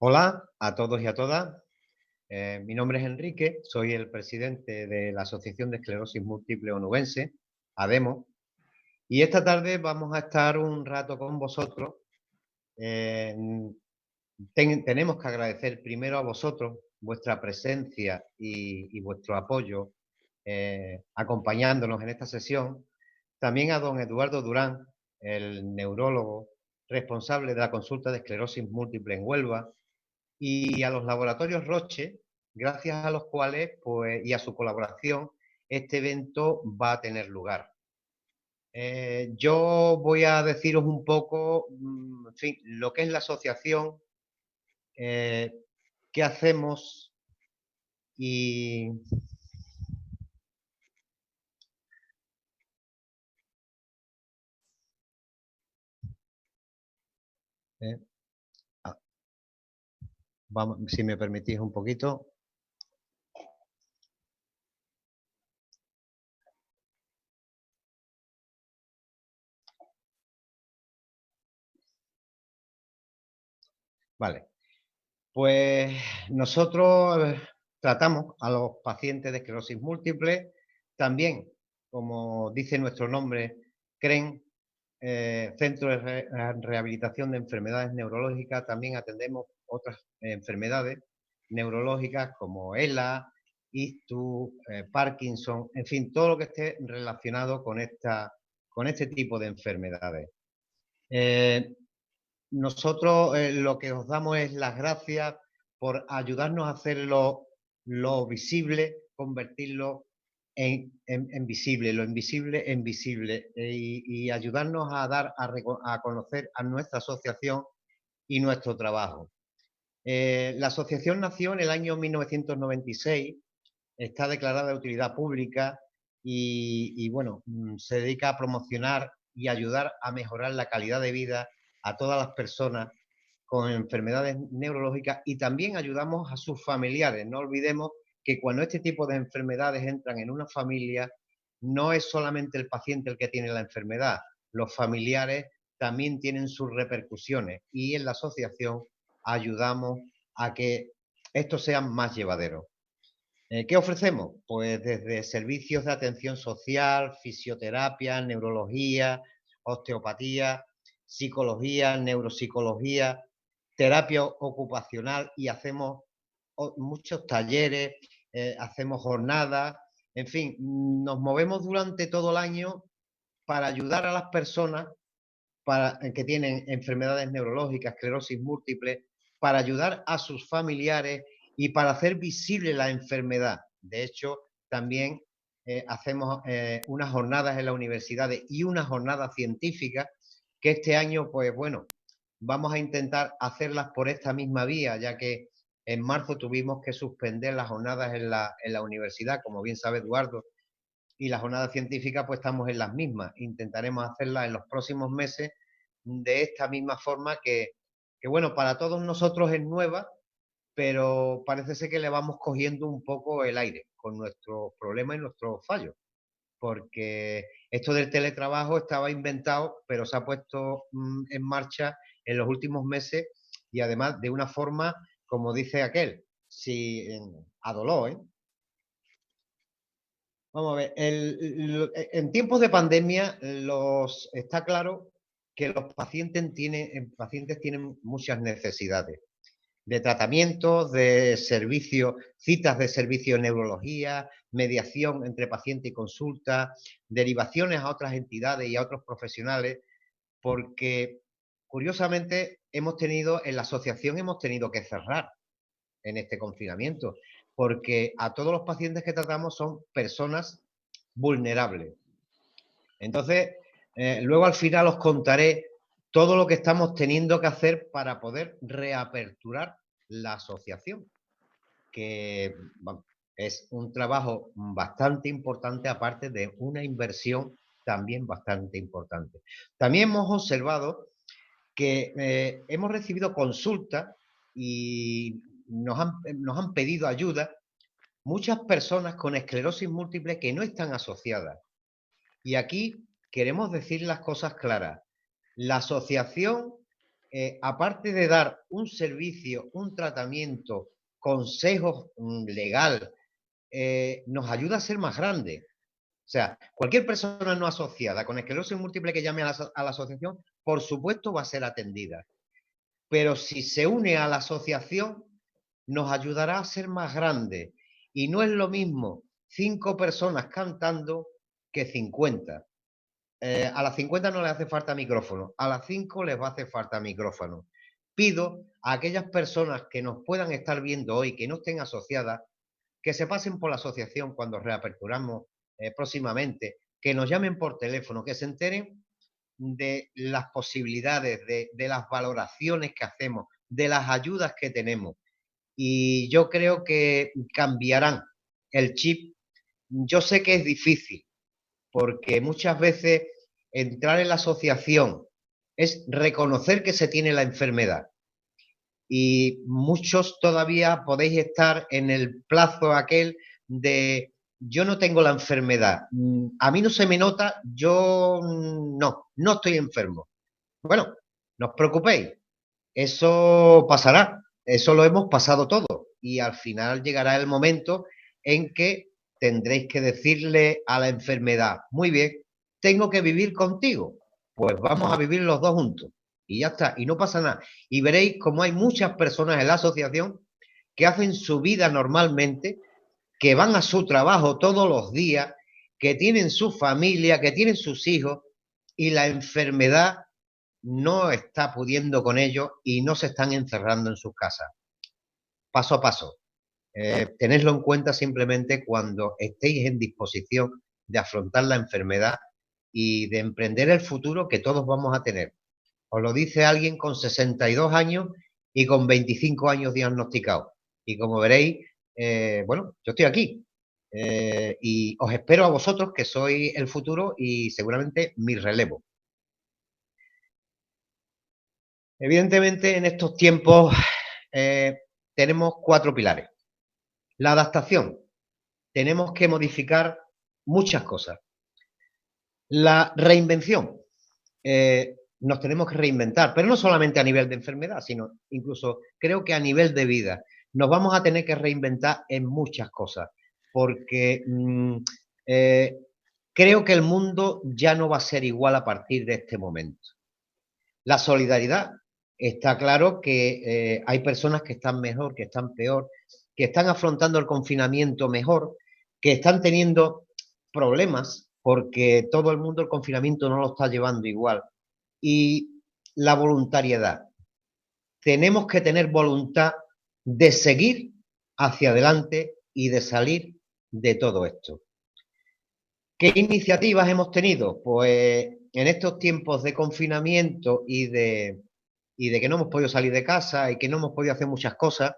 Hola a todos y a todas. Mi nombre es Enrique, soy el presidente de la Asociación de Esclerosis Múltiple Onubense, ADEMO, y esta tarde vamos a estar un rato con vosotros. Eh, Tenemos que agradecer primero a vosotros vuestra presencia y vuestro apoyo acompañándonos en esta sesión. También a don Eduardo Durán, el neurólogo responsable de la consulta de esclerosis múltiple en Huelva, y a los laboratorios Roche, gracias a los cuales, pues, y a su colaboración, este evento va a tener lugar. Yo voy a deciros un poco, en fin, lo que es la asociación, eh, qué hacemos y... eh, ah, vamos, si me permitís un poquito. Vale, pues nosotros tratamos a los pacientes de esclerosis múltiple, también, como dice nuestro nombre, CREN, Centro de Rehabilitación de Enfermedades Neurológicas. También atendemos otras enfermedades neurológicas como ELA, ISTU, Parkinson, en fin, todo lo que esté relacionado con este tipo de enfermedades. Nosotros lo que os damos es las gracias por ayudarnos a hacerlo lo visible, convertirlo en visible, lo invisible en visible, y ayudarnos a dar a conocer a nuestra asociación y nuestro trabajo. La asociación nació en el año 1996, está declarada de utilidad pública y bueno, se dedica a promocionar y ayudar a mejorar la calidad de vida a todas las personas con enfermedades neurológicas, y también ayudamos a sus familiares. No olvidemos que cuando este tipo de enfermedades entran en una familia, no es solamente el paciente el que tiene la enfermedad, los familiares también tienen sus repercusiones, y en la asociación ayudamos a que esto sea más llevadero. ¿Qué ofrecemos? Pues desde servicios de atención social, fisioterapia, neurología, osteopatía, psicología, neuropsicología, terapia ocupacional, y hacemos muchos talleres, hacemos jornadas, en fin, nos movemos durante todo el año para ayudar a las personas que tienen enfermedades neurológicas, esclerosis múltiple, para ayudar a sus familiares y para hacer visible la enfermedad. De hecho, también hacemos unas jornadas en las universidades y unas jornadas científicas que este año, pues bueno, vamos a intentar hacerlas por esta misma vía, ya que en marzo tuvimos que suspender las jornadas en la universidad, como bien sabe Eduardo, y las jornadas científicas pues estamos en las mismas. Intentaremos hacerlas en los próximos meses de esta misma forma que bueno, para todos nosotros es nueva, pero parece ser que le vamos cogiendo un poco el aire con nuestros problemas y nuestros fallos, porque esto del teletrabajo estaba inventado, pero se ha puesto en marcha en los últimos meses, y además de una forma, como dice aquel, si, a dolor, ¿eh? Vamos a ver, en tiempos de pandemia está claro que los pacientes tienen muchas necesidades de tratamientos, de servicios, citas de servicio de neurología, mediación entre paciente y consulta, derivaciones a otras entidades y a otros profesionales, porque curiosamente en la asociación hemos tenido que cerrar en este confinamiento, porque a todos los pacientes que tratamos son personas vulnerables. Entonces, luego al final os contaré todo lo que estamos teniendo que hacer para poder reaperturar la asociación, que bueno, es un trabajo bastante importante, aparte de una inversión también bastante importante. También hemos observado que hemos recibido consultas y nos han pedido ayuda muchas personas con esclerosis múltiple que no están asociadas. Y aquí queremos decir las cosas claras. La asociación aparte de dar un servicio, un tratamiento, consejos legal, nos ayuda a ser más grandes. O sea, cualquier persona no asociada con esclerosis múltiple que llame a la asociación, por supuesto va a ser atendida. Pero si se une a la asociación, nos ayudará a ser más grandes. Y no es lo mismo 5 personas cantando que 50. A las 50 no les hace falta micrófono, a las 5 les va a hacer falta micrófono. Pido a aquellas personas que nos puedan estar viendo hoy, que no estén asociadas, que se pasen por la asociación cuando reaperturamos próximamente, que nos llamen por teléfono, que se enteren de las posibilidades, de las valoraciones que hacemos, de las ayudas que tenemos. Y yo creo que cambiarán el chip. Yo sé que es difícil, porque muchas veces entrar en la asociación es reconocer que se tiene la enfermedad. Y muchos todavía podéis estar en el plazo aquel de yo no tengo la enfermedad, a mí no se me nota, yo no estoy enfermo. Bueno, no os preocupéis, eso pasará, eso lo hemos pasado todo y al final llegará el momento en que tendréis que decirle a la enfermedad, muy bien, tengo que vivir contigo, pues vamos a vivir los dos juntos y ya está, y no pasa nada. Y veréis como hay muchas personas en la asociación que hacen su vida normalmente, que van a su trabajo todos los días, que tienen su familia, que tienen sus hijos y la enfermedad no está pudiendo con ellos y no se están encerrando en sus casas. Paso a paso. Tenedlo en cuenta simplemente cuando estéis en disposición de afrontar la enfermedad y de emprender el futuro que todos vamos a tener. Os lo dice alguien con 62 años y con 25 años diagnosticados. Y como veréis, bueno, yo estoy aquí. Y os espero a vosotros, que sois el futuro y seguramente mi relevo. Evidentemente, en estos tiempos tenemos 4 pilares. La adaptación. Tenemos que modificar muchas cosas. La reinvención. Nos tenemos que reinventar, pero no solamente a nivel de enfermedad, sino incluso creo que a nivel de vida. Nos vamos a tener que reinventar en muchas cosas, porque creo que el mundo ya no va a ser igual a partir de este momento. La solidaridad. Está claro que hay personas que están mejor, que están peor, que están afrontando el confinamiento mejor, que están teniendo problemas porque todo el mundo el confinamiento no lo está llevando igual. Y la voluntariedad. Tenemos que tener voluntad de seguir hacia adelante y de salir de todo esto. ¿Qué iniciativas hemos tenido? Pues en estos tiempos de confinamiento y de que no hemos podido salir de casa y que no hemos podido hacer muchas cosas,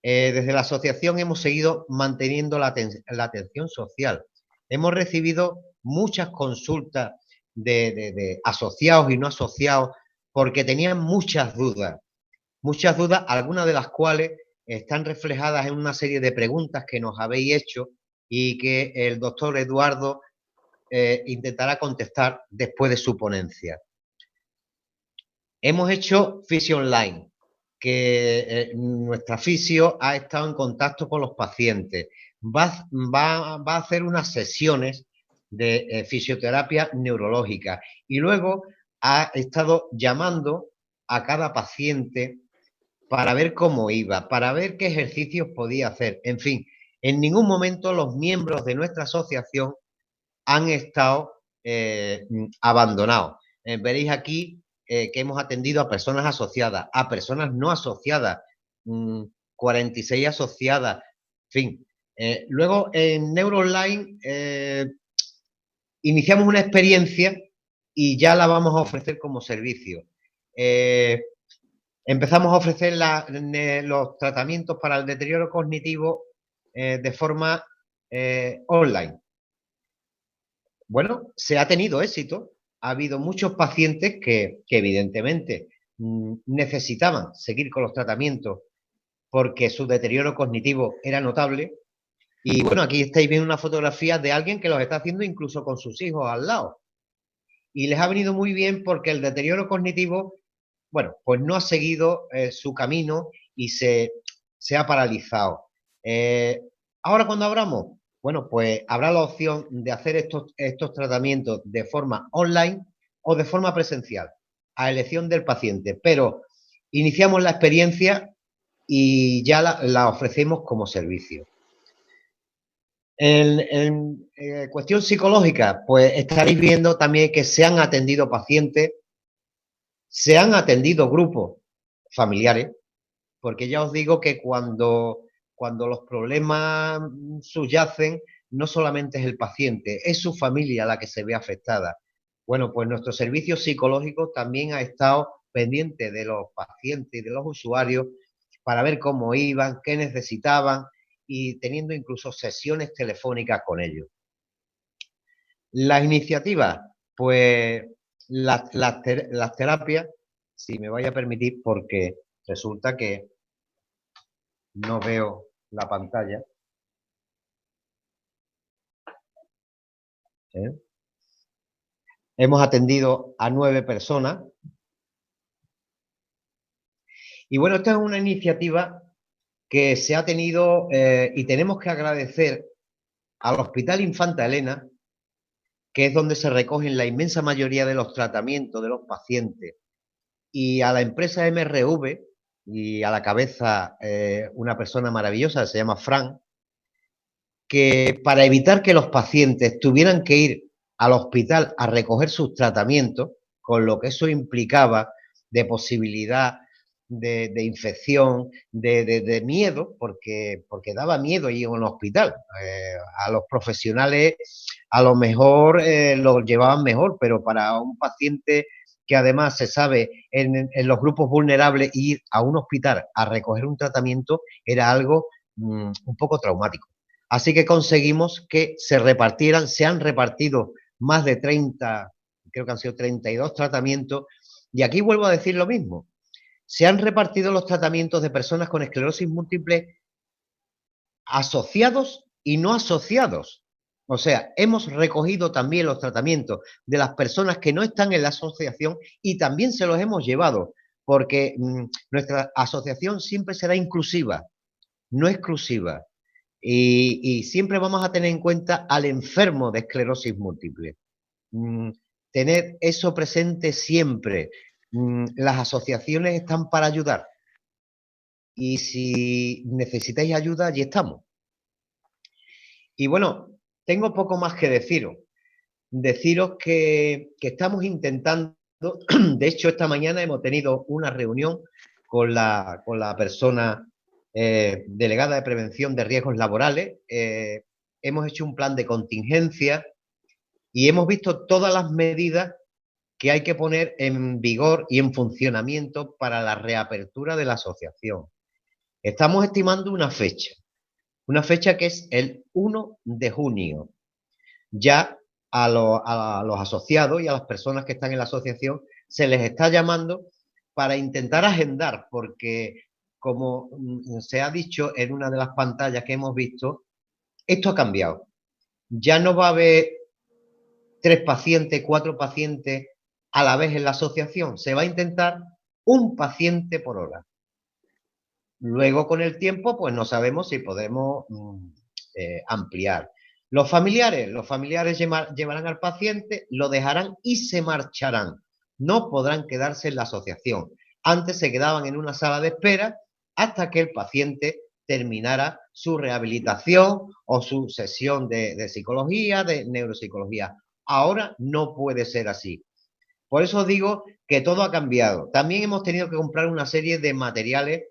desde la asociación hemos seguido manteniendo la atención social. Hemos recibido muchas consultas de asociados y no asociados porque tenían muchas dudas, algunas de las cuales están reflejadas en una serie de preguntas que nos habéis hecho y que el doctor Eduardo intentará contestar después de su ponencia. Hemos hecho fisio online, que nuestra fisio ha estado en contacto con los pacientes. Va a hacer unas sesiones de fisioterapia neurológica y luego ha estado llamando a cada paciente para ver cómo iba, para ver qué ejercicios podía hacer. En fin, en ningún momento los miembros de nuestra asociación han estado abandonados. Veréis aquí que hemos atendido a personas asociadas, a personas no asociadas, 46 asociadas, en fin. Luego en NeuroOnline iniciamos una experiencia y ya la vamos a ofrecer como servicio. Empezamos a ofrecer los tratamientos para el deterioro cognitivo de forma online. Bueno, se ha tenido éxito. Ha habido muchos pacientes que evidentemente necesitaban seguir con los tratamientos porque su deterioro cognitivo era notable. Y bueno, aquí estáis viendo una fotografía de alguien que los está haciendo incluso con sus hijos al lado. Y les ha venido muy bien porque el deterioro cognitivo bueno, pues no ha seguido su camino y se ha paralizado. Ahora cuando abramos, bueno, pues habrá la opción de hacer estos tratamientos de forma online o de forma presencial, a elección del paciente, pero iniciamos la experiencia y ya la ofrecemos como servicio. En cuestión psicológica, pues estaréis viendo también que se han atendido pacientes, se han atendido grupos familiares, porque ya os digo que cuando los problemas subyacen, no solamente es el paciente, es su familia la que se ve afectada. Bueno, pues nuestro servicio psicológico también ha estado pendiente de los pacientes y de los usuarios para ver cómo iban, qué necesitaban y teniendo incluso sesiones telefónicas con ellos. Las iniciativas, pues las terapias, si me vaya a permitir, porque resulta que no veo la pantalla. ¿Eh? Hemos atendido a 9 personas. Y bueno, esta es una iniciativa que se ha tenido y tenemos que agradecer al Hospital Infanta Elena, que es donde se recogen la inmensa mayoría de los tratamientos de los pacientes, y a la empresa MRV y a la cabeza una persona maravillosa, se llama Fran, que para evitar que los pacientes tuvieran que ir al hospital a recoger sus tratamientos, con lo que eso implicaba de posibilidad de infección, de miedo, porque daba miedo ir a un hospital. A los profesionales a lo mejor lo llevaban mejor, pero para un paciente que además se sabe en los grupos vulnerables, ir a un hospital a recoger un tratamiento era algo un poco traumático. Así que conseguimos que se repartieran, se han repartido más de 30, creo que han sido 32 tratamientos, y aquí vuelvo a decir lo mismo. Se han repartido los tratamientos de personas con esclerosis múltiple asociados y no asociados. O sea, hemos recogido también los tratamientos de las personas que no están en la asociación y también se los hemos llevado, porque nuestra asociación siempre será inclusiva, no exclusiva. Y siempre vamos a tener en cuenta al enfermo de esclerosis múltiple. Tener eso presente siempre. Las asociaciones están para ayudar. Y si necesitáis ayuda, allí estamos. Y bueno, tengo poco más que deciros. Deciros que estamos intentando, de hecho esta mañana hemos tenido una reunión con la persona delegada de prevención de riesgos laborales, hemos hecho un plan de contingencia y hemos visto todas las medidas que hay que poner en vigor y en funcionamiento para la reapertura de la asociación. Estamos estimando una fecha que es el 1 de junio. Ya a los asociados y a las personas que están en la asociación se les está llamando para intentar agendar, porque como se ha dicho en una de las pantallas que hemos visto, esto ha cambiado. Ya no va a haber 3 pacientes, 4 pacientes a la vez en la asociación. Se va a intentar un paciente por hora. Luego, con el tiempo, pues no sabemos si podemos ampliar. Los familiares llevarán al paciente, lo dejarán y se marcharán. No podrán quedarse en la asociación. Antes se quedaban en una sala de espera hasta que el paciente terminara su rehabilitación o su sesión de psicología, de neuropsicología. Ahora no puede ser así. Por eso digo que todo ha cambiado. También hemos tenido que comprar una serie de materiales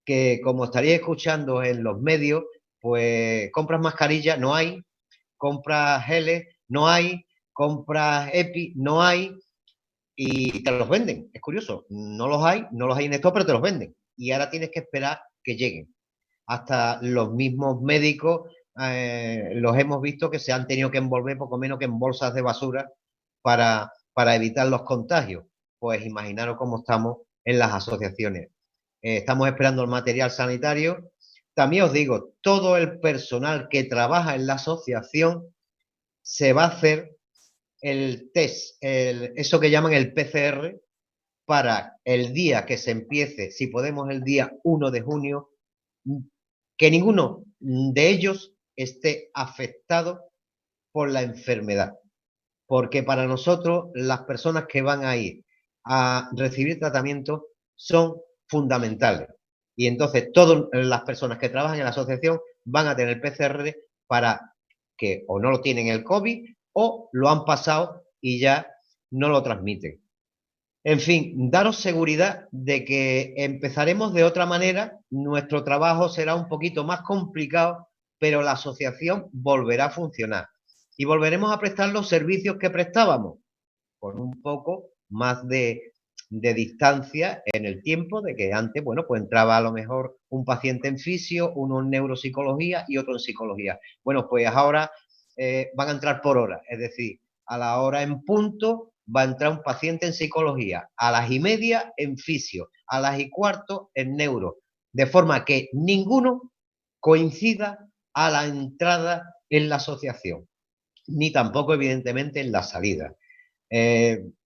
que, como estaréis escuchando en los medios, pues compras mascarillas, no hay, compras geles, no hay, compras EPI, no hay, y te los venden. Es curioso, no los hay en esto, pero te los venden. Y ahora tienes que esperar que lleguen. Hasta los mismos médicos los hemos visto que se han tenido que envolver poco menos que en bolsas de basura para evitar los contagios. Pues imaginaros cómo estamos en las asociaciones. Estamos esperando el material sanitario. También os digo, todo el personal que trabaja en la asociación se va a hacer el test, eso que llaman el PCR, para el día que se empiece, si podemos el día 1 de junio, que ninguno de ellos esté afectado por la enfermedad. Porque para nosotros las personas que van a ir a recibir tratamiento son fundamentales. Y entonces todas las personas que trabajan en la asociación van a tener PCR para que o no lo tienen el COVID o lo han pasado y ya no lo transmiten. En fin, daros seguridad de que empezaremos de otra manera, nuestro trabajo será un poquito más complicado, pero la asociación volverá a funcionar y volveremos a prestar los servicios que prestábamos, con un poco más de distancia en el tiempo, de que antes, bueno, pues entraba a lo mejor un paciente en fisio, uno en neuropsicología y otro en psicología. Bueno, pues ahora van a entrar por hora, es decir, a la hora en punto va a entrar un paciente en psicología, a las 1:30 en fisio, a las 1:15 en neuro, de forma que ninguno coincida a la entrada en la asociación, ni tampoco evidentemente en la salida.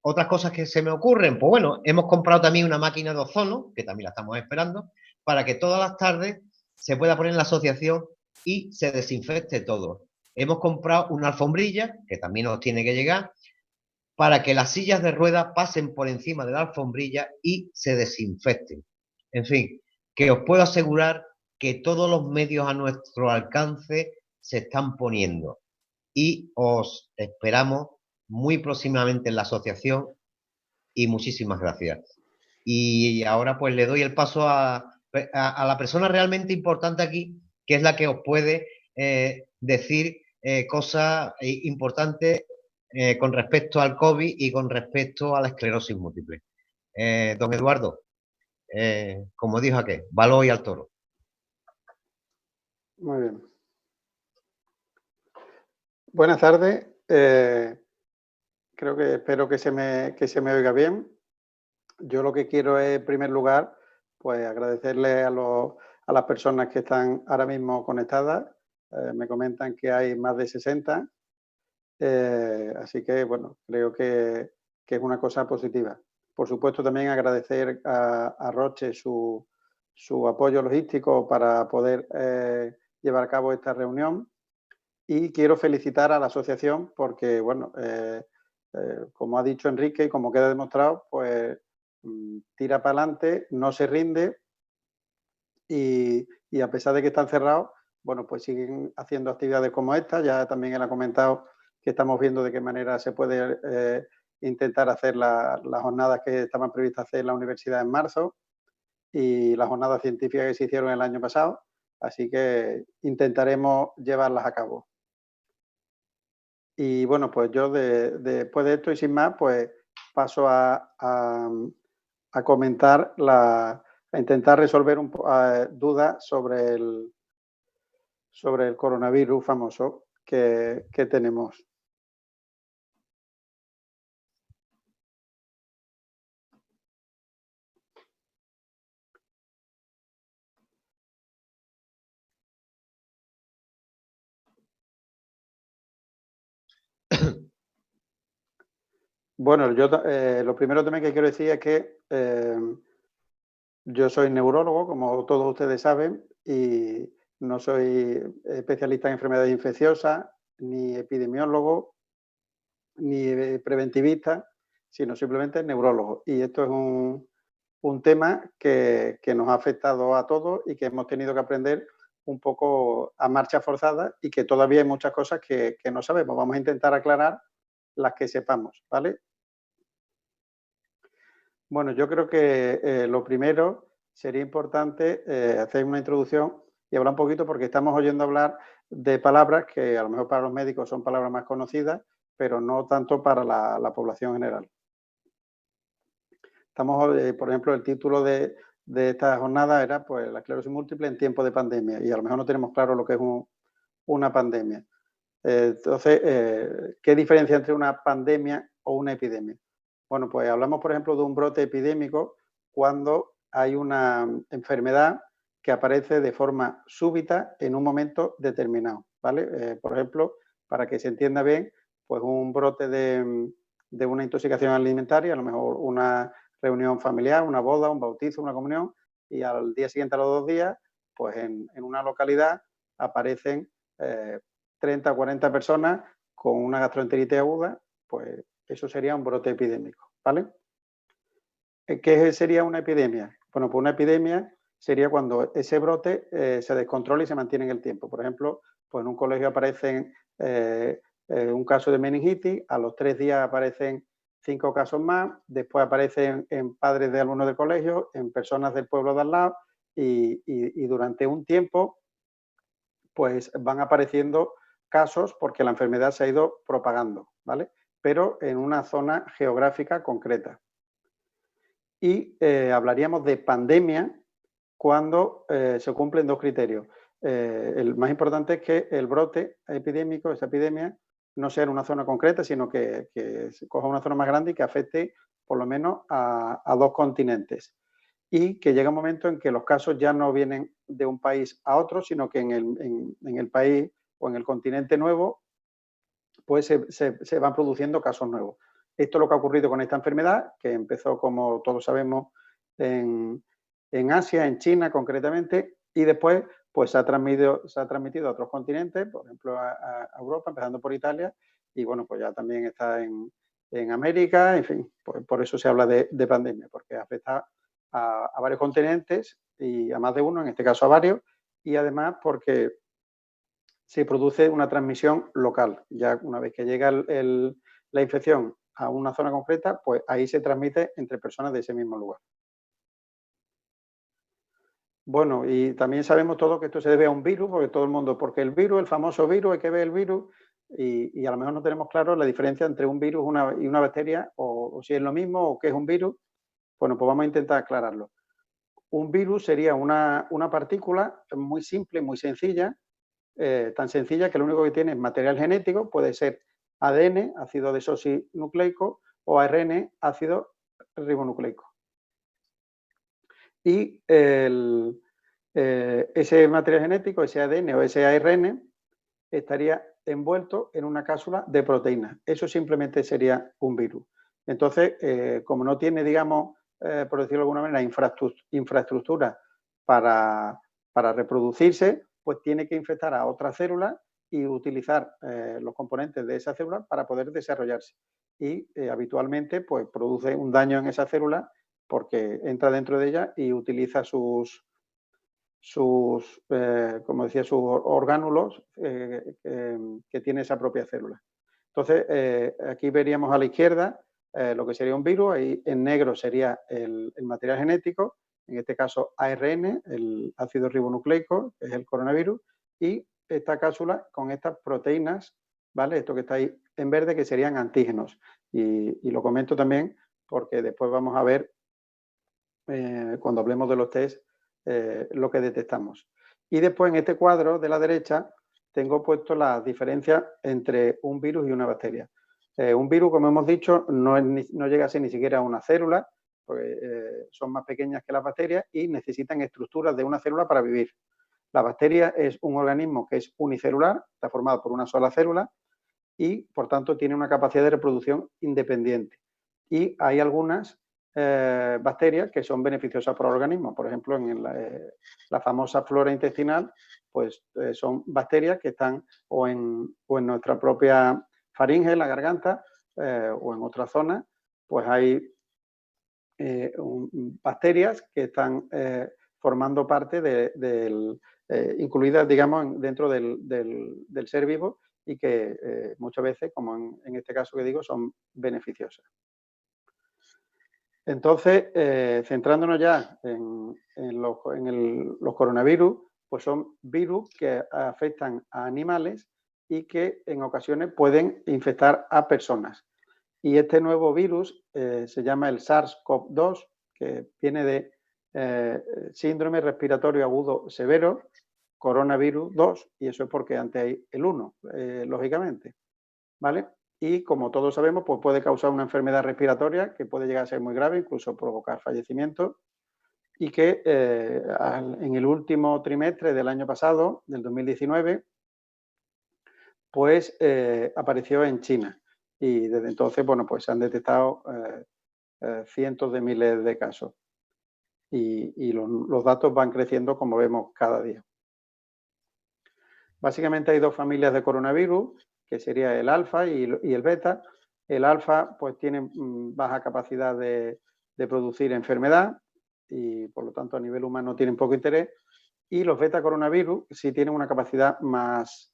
Otras cosas que se me ocurren, pues bueno, hemos comprado también una máquina de ozono, que también la estamos esperando, para que todas las tardes se pueda poner en la asociación y se desinfecte todo. Hemos comprado una alfombrilla, que también nos tiene que llegar, para que las sillas de ruedas pasen por encima de la alfombrilla y se desinfecten. En fin, que os puedo asegurar que todos los medios a nuestro alcance se están poniendo y os esperamos muy próximamente en la asociación y muchísimas gracias. Y ahora pues le doy el paso a la persona realmente importante aquí, que es la que os puede decir cosas importantes con respecto al COVID y con respecto a la esclerosis múltiple. Don Eduardo, como dijo aquel, valor y al toro. Muy bien. Buenas tardes. Espero que se me oiga bien. Yo lo que quiero es, en primer lugar, pues agradecerle a las personas que están ahora mismo conectadas. Me comentan que hay más de 60. Así que, bueno, creo que es una cosa positiva. Por supuesto, también agradecer a Roche su apoyo logístico para poder llevar a cabo esta reunión. Y quiero felicitar a la asociación porque, bueno, como ha dicho Enrique y como queda demostrado, pues tira para adelante, no se rinde y a pesar de que están cerrados, bueno, pues siguen haciendo actividades como esta. Ya también él ha comentado que estamos viendo de qué manera se puede intentar hacer las jornadas que estaban previstas hacer en la universidad en marzo y las jornadas científicas que se hicieron el año pasado. Así que intentaremos llevarlas a cabo. Y bueno, pues yo después de esto y sin más, pues paso a comentar, a intentar resolver dudas sobre el coronavirus famoso que tenemos. Bueno, lo primero también que quiero decir es que yo soy neurólogo, como todos ustedes saben, y no soy especialista en enfermedades infecciosas, ni epidemiólogo, ni preventivista, sino simplemente neurólogo. Y esto es un tema que nos ha afectado a todos y que hemos tenido que aprender un poco a marcha forzada y que todavía hay muchas cosas que no sabemos. Vamos a intentar aclarar las que sepamos, ¿vale? Bueno, yo creo que lo primero sería importante hacer una introducción y hablar un poquito porque estamos oyendo hablar de palabras que a lo mejor para los médicos son palabras más conocidas, pero no tanto para la población general. Estamos, por ejemplo, el título de esta jornada era pues la esclerosis múltiple en tiempo de pandemia y a lo mejor no tenemos claro lo que es una pandemia. Entonces, ¿qué diferencia entre una pandemia o una epidemia? Bueno, pues hablamos, por ejemplo, de un brote epidémico cuando hay una enfermedad que aparece de forma súbita en un momento determinado, ¿vale? Por ejemplo, para que se entienda bien, pues un brote de una intoxicación alimentaria, a lo mejor una reunión familiar, una boda, un bautizo, una comunión, y al día siguiente, a los 2 días, pues en una localidad aparecen 30 o 40 personas con una gastroenteritis aguda, pues eso sería un brote epidémico, ¿vale? ¿Qué sería una epidemia? Bueno, pues una epidemia sería cuando ese brote se descontrola y se mantiene en el tiempo. Por ejemplo, pues en un colegio aparecen un caso de meningitis, a los 3 días aparecen 5 casos más, después aparecen en padres de alumnos del colegio, en personas del pueblo de al lado, y durante un tiempo pues van apareciendo casos porque la enfermedad se ha ido propagando, ¿vale? Pero en una zona geográfica concreta. Y hablaríamos de pandemia cuando se cumplen 2 criterios. El más importante es que el brote epidémico, esa epidemia, no sea en una zona concreta, sino que se coja una zona más grande y que afecte por lo menos a 2 continentes. Y que llega un momento en que los casos ya no vienen de un país a otro, sino que en el país o en el continente nuevo, pues se van produciendo casos nuevos. Esto es lo que ha ocurrido con esta enfermedad, que empezó, como todos sabemos, en Asia, en China concretamente, y después pues se ha transmitido a otros continentes, por ejemplo a Europa, empezando por Italia, y bueno, pues ya también está en América, en fin, pues por eso se habla de pandemia, porque afecta a varios continentes y a más de uno, en este caso a varios, y además porque se produce una transmisión local. Ya una vez que llega la infección a una zona concreta, pues ahí se transmite entre personas de ese mismo lugar. Bueno, y también sabemos todo que esto se debe a un virus, porque el virus, el famoso virus, hay que ver el virus, y a lo mejor no tenemos claro la diferencia entre un virus y una bacteria, o si es lo mismo, o qué es un virus. Bueno, pues vamos a intentar aclararlo. Un virus sería una partícula muy simple, muy sencilla, tan sencilla que lo único que tiene es material genético, puede ser ADN, ácido desoxinucleico, o ARN, ácido ribonucleico. Y ese material genético, ese ADN o ese ARN, estaría envuelto en una cápsula de proteínas. Eso simplemente sería un virus. Entonces, como no tiene, digamos, por decirlo de alguna manera, infraestructura para reproducirse, pues tiene que infectar a otras células y utilizar los componentes de esa célula para poder desarrollarse. Y habitualmente pues produce un daño en esa célula porque entra dentro de ella y utiliza sus como decía, sus orgánulos que tiene esa propia célula. Entonces, aquí veríamos a la izquierda lo que sería un virus, ahí en negro sería el material genético, en este caso ARN, el ácido ribonucleico, que es el coronavirus, y esta cápsula con estas proteínas, ¿vale? Esto que está ahí en verde, que serían antígenos. Y lo comento también porque después vamos a ver, cuando hablemos de los test, lo que detectamos. Y después en este cuadro de la derecha tengo puesto las diferencias entre un virus y una bacteria. Un virus, como hemos dicho, no llega a ser ni siquiera una célula, porque son más pequeñas que las bacterias y necesitan estructuras de una célula para vivir. La bacteria es un organismo que es unicelular, está formado por una sola célula y, por tanto, tiene una capacidad de reproducción independiente. Y hay algunas bacterias que son beneficiosas para el organismo. Por ejemplo, en la famosa flora intestinal, pues son bacterias que están o en nuestra propia faringe, en la garganta, o en otra zona, pues hay bacterias que están formando parte incluidas, digamos, dentro del ser vivo y que muchas veces, como en este caso que digo, son beneficiosas. Entonces, centrándonos ya en los coronavirus, pues son virus que afectan a animales y que en ocasiones pueden infectar a personas. Y este nuevo virus se llama el SARS-CoV-2, que viene de síndrome respiratorio agudo severo, coronavirus 2, y eso es porque antes hay el 1, lógicamente, ¿vale? Y como todos sabemos, pues puede causar una enfermedad respiratoria que puede llegar a ser muy grave, incluso provocar fallecimiento, y que en el último trimestre del año pasado, del 2019, pues apareció en China. Y desde entonces, bueno, pues se han detectado cientos de miles de casos. Y los datos van creciendo, como vemos, cada día. Básicamente hay dos familias de coronavirus, que sería el alfa y el beta. El alfa pues tiene baja capacidad de producir enfermedad y por lo tanto a nivel humano tienen poco interés. Y los beta coronavirus sí tienen una capacidad más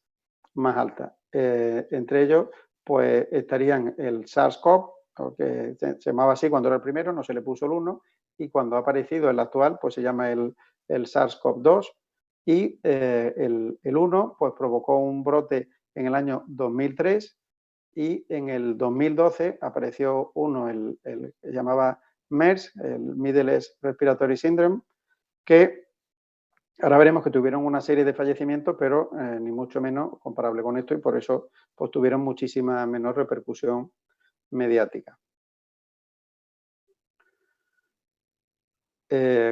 alta. Entre ellos pues estarían el SARS-CoV, que se llamaba así cuando era el primero, no se le puso el 1, y cuando ha aparecido el actual pues se llama el SARS-CoV-2. Y el 1 pues provocó un brote en el año 2003 y en el 2012 apareció uno, el que se llamaba MERS, el Middle East Respiratory Syndrome, que ahora veremos que tuvieron una serie de fallecimientos, pero ni mucho menos comparable con esto y por eso pues, tuvieron muchísima menor repercusión mediática.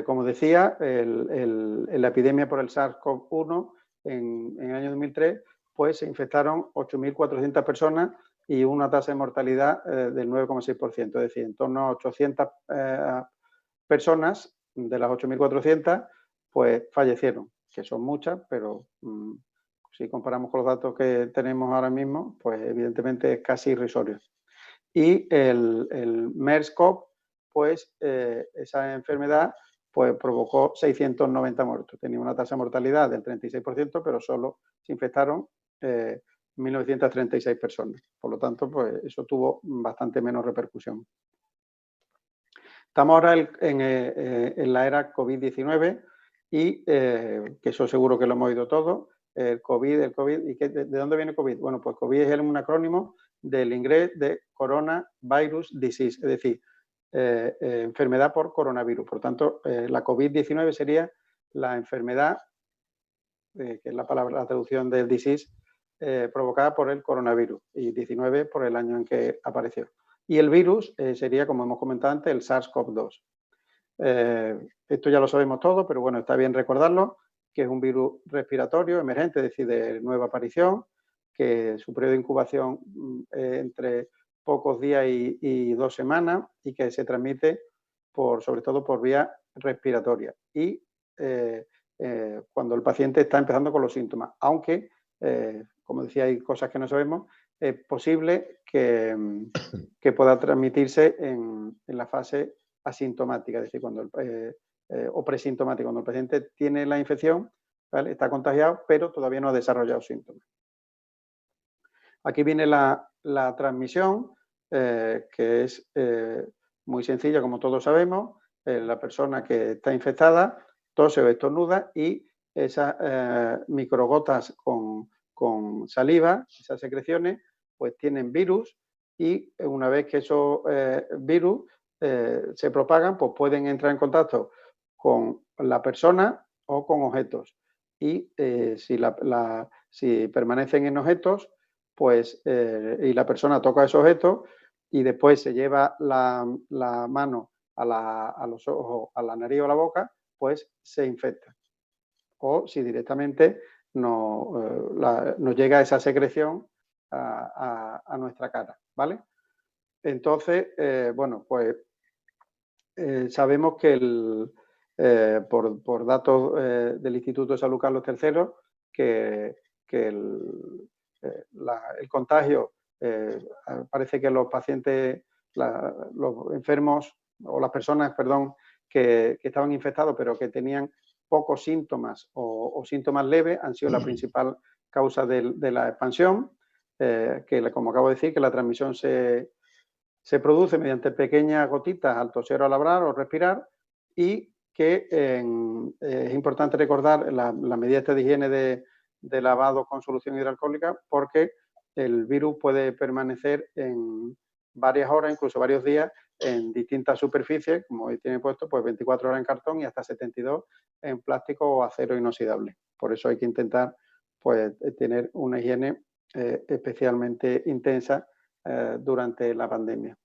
Como decía, la epidemia por el SARS-CoV-1 en el año 2003, pues se infectaron 8.400 personas y una tasa de mortalidad del 9,6%, es decir, en torno a 800 personas de las 8.400 pues fallecieron, que son muchas, pero si comparamos con los datos que tenemos ahora mismo, pues evidentemente es casi irrisorio. Y el MERS-CoV, pues esa enfermedad pues provocó 690 muertos. Tenía una tasa de mortalidad del 36%, pero solo se infectaron 1.936 personas. Por lo tanto, pues eso tuvo bastante menos repercusión. Estamos ahora en la era COVID-19 y que eso seguro que lo hemos oído todos. El COVID. ¿Y de dónde viene COVID? Bueno, pues COVID es un acrónimo del inglés de Coronavirus Disease, es decir, enfermedad por coronavirus. Por tanto, la COVID-19 sería la enfermedad, que es la traducción del disease, provocada por el coronavirus, y 19 por el año en que apareció. Y el virus sería, como hemos comentado antes, el SARS-CoV-2. Esto ya lo sabemos todo, pero bueno, está bien recordarlo, que es un virus respiratorio emergente, es decir, de nueva aparición, que su periodo de incubación entre pocos días y 2 semanas y que se transmite sobre todo por vía respiratoria y cuando el paciente está empezando con los síntomas, aunque, como decía, hay cosas que no sabemos, es posible que pueda transmitirse en la fase asintomática, es decir, cuando o presintomática, cuando el paciente tiene la infección, ¿vale? Está contagiado, pero todavía no ha desarrollado síntomas. Aquí viene la transmisión, que es muy sencilla, como todos sabemos. La persona que está infectada tose o estornuda y esas microgotas con saliva, esas secreciones, pues tienen virus y una vez que esos virus se propagan, pues pueden entrar en contacto con la persona o con objetos. Y si permanecen en objetos, pues y la persona toca ese objeto y después se lleva la mano a los ojos, a la nariz o a la boca, pues se infecta. O si directamente nos llega esa secreción a nuestra cara, ¿vale? Entonces, bueno, pues sabemos que por datos del Instituto de Salud Carlos III, que el contagio, parece que los pacientes, los enfermos o las personas, perdón, que estaban infectados pero que tenían pocos síntomas o síntomas leves han sido la principal causa de la expansión, que como acabo de decir, que la transmisión se produce mediante pequeñas gotitas al toser o al hablar o respirar y que es importante recordar la medida de higiene de lavado con solución hidroalcohólica porque el virus puede permanecer en varias horas, incluso varios días, en distintas superficies, como hoy tiene puesto, pues 24 horas en cartón y hasta 72 en plástico o acero inoxidable. Por eso hay que intentar pues, tener una higiene especialmente intensa durante la pandemia.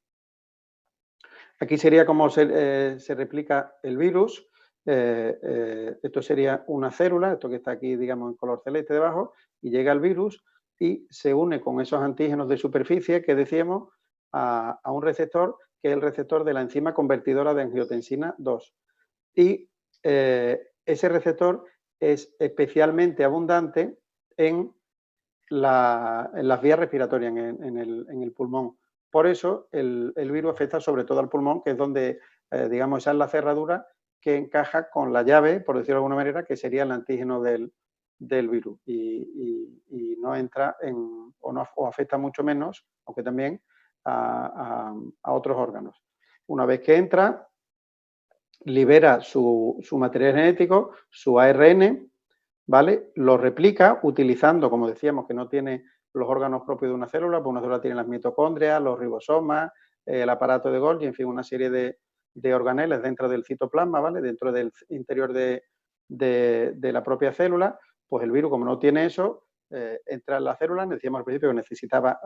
Aquí sería como se replica el virus. Esto sería una célula, esto que está aquí, digamos, en color celeste debajo, y llega el virus y se une con esos antígenos de superficie que decíamos a un receptor que es el receptor de la enzima convertidora de angiotensina 2. Y ese receptor es especialmente abundante en las vías respiratorias, en el pulmón. Por eso el virus afecta sobre todo al pulmón, que es donde, digamos, esa es la cerradura que encaja con la llave, por decirlo de alguna manera, que sería el antígeno del virus. Y no entra o afecta mucho menos, aunque también a otros órganos. Una vez que entra, libera su material genético, su ARN, ¿vale? Lo replica utilizando, como decíamos, que no tiene los órganos propios de una célula, pues una célula tiene las mitocondrias, los ribosomas, el aparato de Golgi, en fin, una serie de organeles dentro del citoplasma, ¿vale? Dentro del interior de la propia célula. Pues el virus, como no tiene eso, entra en la célula. Decíamos al principio que necesitaba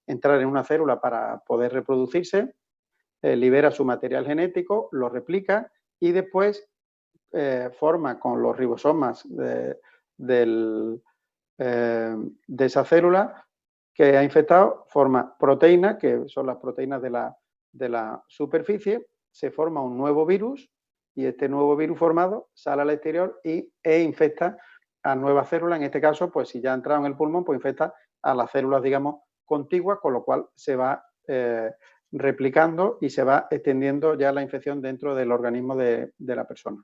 entrar en una célula para poder reproducirse, libera su material genético, lo replica y después forma con los ribosomas de esa célula que ha infectado, forma proteínas, que son las proteínas de la superficie, se forma un nuevo virus y este nuevo virus formado sale al exterior e infecta a nuevas células. En este caso, pues si ya ha entrado en el pulmón, pues infecta a las células, digamos, contiguas, con lo cual se va replicando y se va extendiendo ya la infección dentro del organismo de la persona.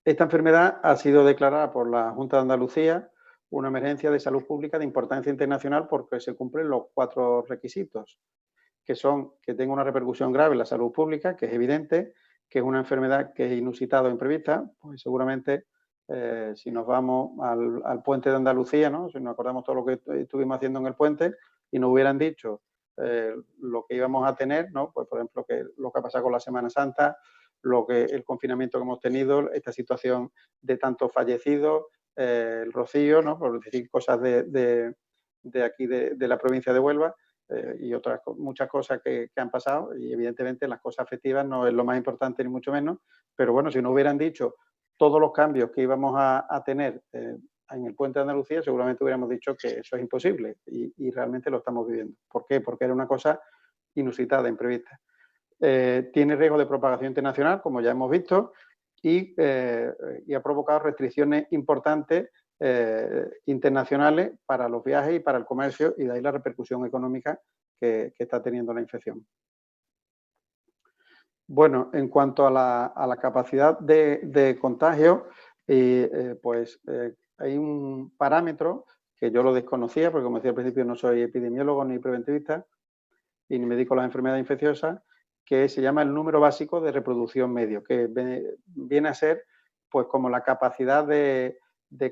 Esta enfermedad ha sido declarada por la Junta de Andalucía una emergencia de salud pública de importancia internacional porque se cumplen los 4 requisitos, que son que tenga una repercusión grave en la salud pública, que es evidente, que es una enfermedad que es inusitada o imprevista, pues seguramente si nos vamos al puente de Andalucía, ¿no? Si nos acordamos todo lo que estuvimos haciendo en el puente y nos hubieran dicho lo que íbamos a tener, ¿no? Pues por ejemplo, lo que ha pasado con la Semana Santa, el confinamiento que hemos tenido, esta situación de tantos fallecidos, el rocío, ¿no? Por decir cosas de aquí, de la provincia de Huelva, y muchas cosas que han pasado, y evidentemente las cosas afectivas no es lo más importante ni mucho menos, pero bueno, si no hubieran dicho todos los cambios que íbamos a tener en el puente de Andalucía, seguramente hubiéramos dicho que eso es imposible y realmente lo estamos viviendo. ¿Por qué? Porque era una cosa inusitada, imprevista. Tiene riesgo de propagación internacional, como ya hemos visto, y ha provocado restricciones importantes internacionales para los viajes y para el comercio, y de ahí la repercusión económica que está teniendo la infección. Bueno, en cuanto a la capacidad de contagio, pues hay un parámetro que yo lo desconocía, porque como decía al principio no soy epidemiólogo ni preventivista y ni me dedico a las enfermedades infecciosas, que se llama el número básico de reproducción medio, que viene a ser pues como la capacidad de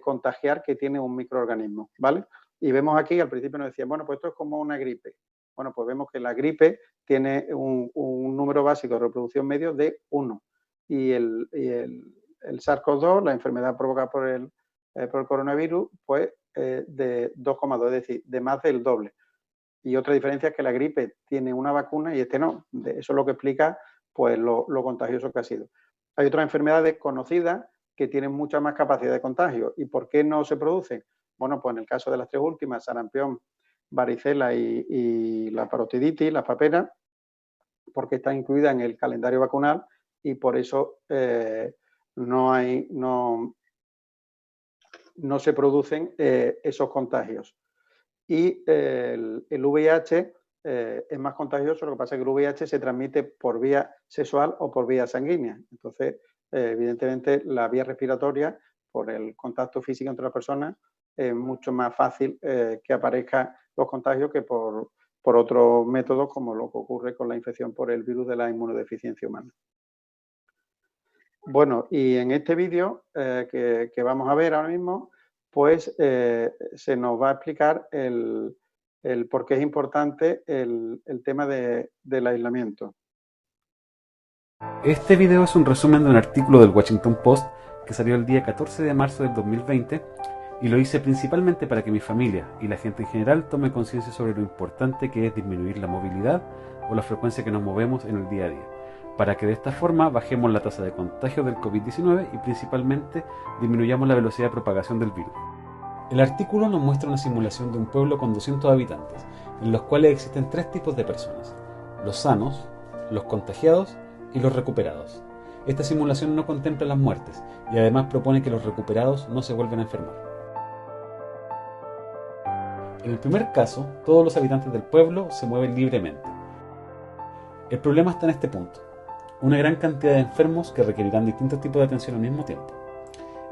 contagiar que tiene un microorganismo, ¿vale? Y vemos aquí, al principio nos decían, bueno, pues esto es como una gripe. Bueno, pues vemos que la gripe tiene un número básico de reproducción medio de 1. Y el SARS-CoV-2, la enfermedad provocada por el coronavirus, pues de 2,2, es decir, de más del doble. Y otra diferencia es que la gripe tiene una vacuna y este no. Eso es lo que explica pues, lo contagioso que ha sido. Hay otras enfermedades conocidas que tienen mucha más capacidad de contagio. ¿Y por qué no se producen? Bueno, pues en el caso de las 3 últimas, sarampión, varicela y la parotiditis, la papera, porque están incluidas en el calendario vacunal y por eso no se producen esos contagios. Y el VIH es más contagioso, lo que pasa es que el VIH se transmite por vía sexual o por vía sanguínea. Entonces, evidentemente, la vía respiratoria, por el contacto físico entre las personas, es mucho más fácil que aparezcan los contagios que por otros métodos, como lo que ocurre con la infección por el virus de la inmunodeficiencia humana. Bueno, y en este vídeo que vamos a ver ahora mismo, pues se nos va a explicar el por qué es importante el tema del aislamiento. Este video es un resumen de un artículo del Washington Post que salió el día 14 de marzo del 2020 y lo hice principalmente para que mi familia y la gente en general tome conciencia sobre lo importante que es disminuir la movilidad o la frecuencia que nos movemos en el día a día, para que de esta forma bajemos la tasa de contagio del COVID-19 y principalmente disminuyamos la velocidad de propagación del virus. El artículo nos muestra una simulación de un pueblo con 200 habitantes, en los cuales existen tres tipos de personas: los sanos, los contagiados y los recuperados. Esta simulación no contempla las muertes y además propone que los recuperados no se vuelvan a enfermar. En el primer caso, todos los habitantes del pueblo se mueven libremente. El problema está en este punto: una gran cantidad de enfermos que requerirán distintos tipos de atención al mismo tiempo.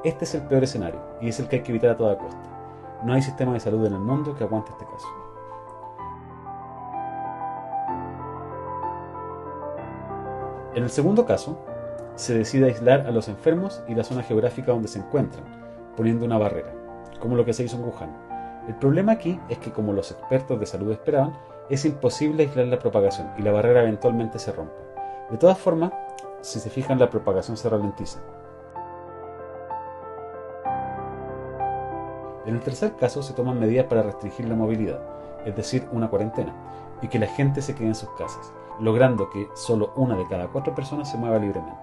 Este es el peor escenario y es el que hay que evitar a toda costa. No hay sistema de salud en el mundo que aguante este caso. En el segundo caso, se decide aislar a los enfermos y la zona geográfica donde se encuentran, poniendo una barrera, como lo que se hizo en Wuhan. El problema aquí es que, como los expertos de salud esperaban, es imposible aislar la propagación y la barrera eventualmente se rompe. De todas formas, si se fijan, la propagación se ralentiza. En el tercer caso se toman medidas para restringir la movilidad, es decir, una cuarentena, y que la gente se quede en sus casas, logrando que solo una de cada 4 personas se mueva libremente.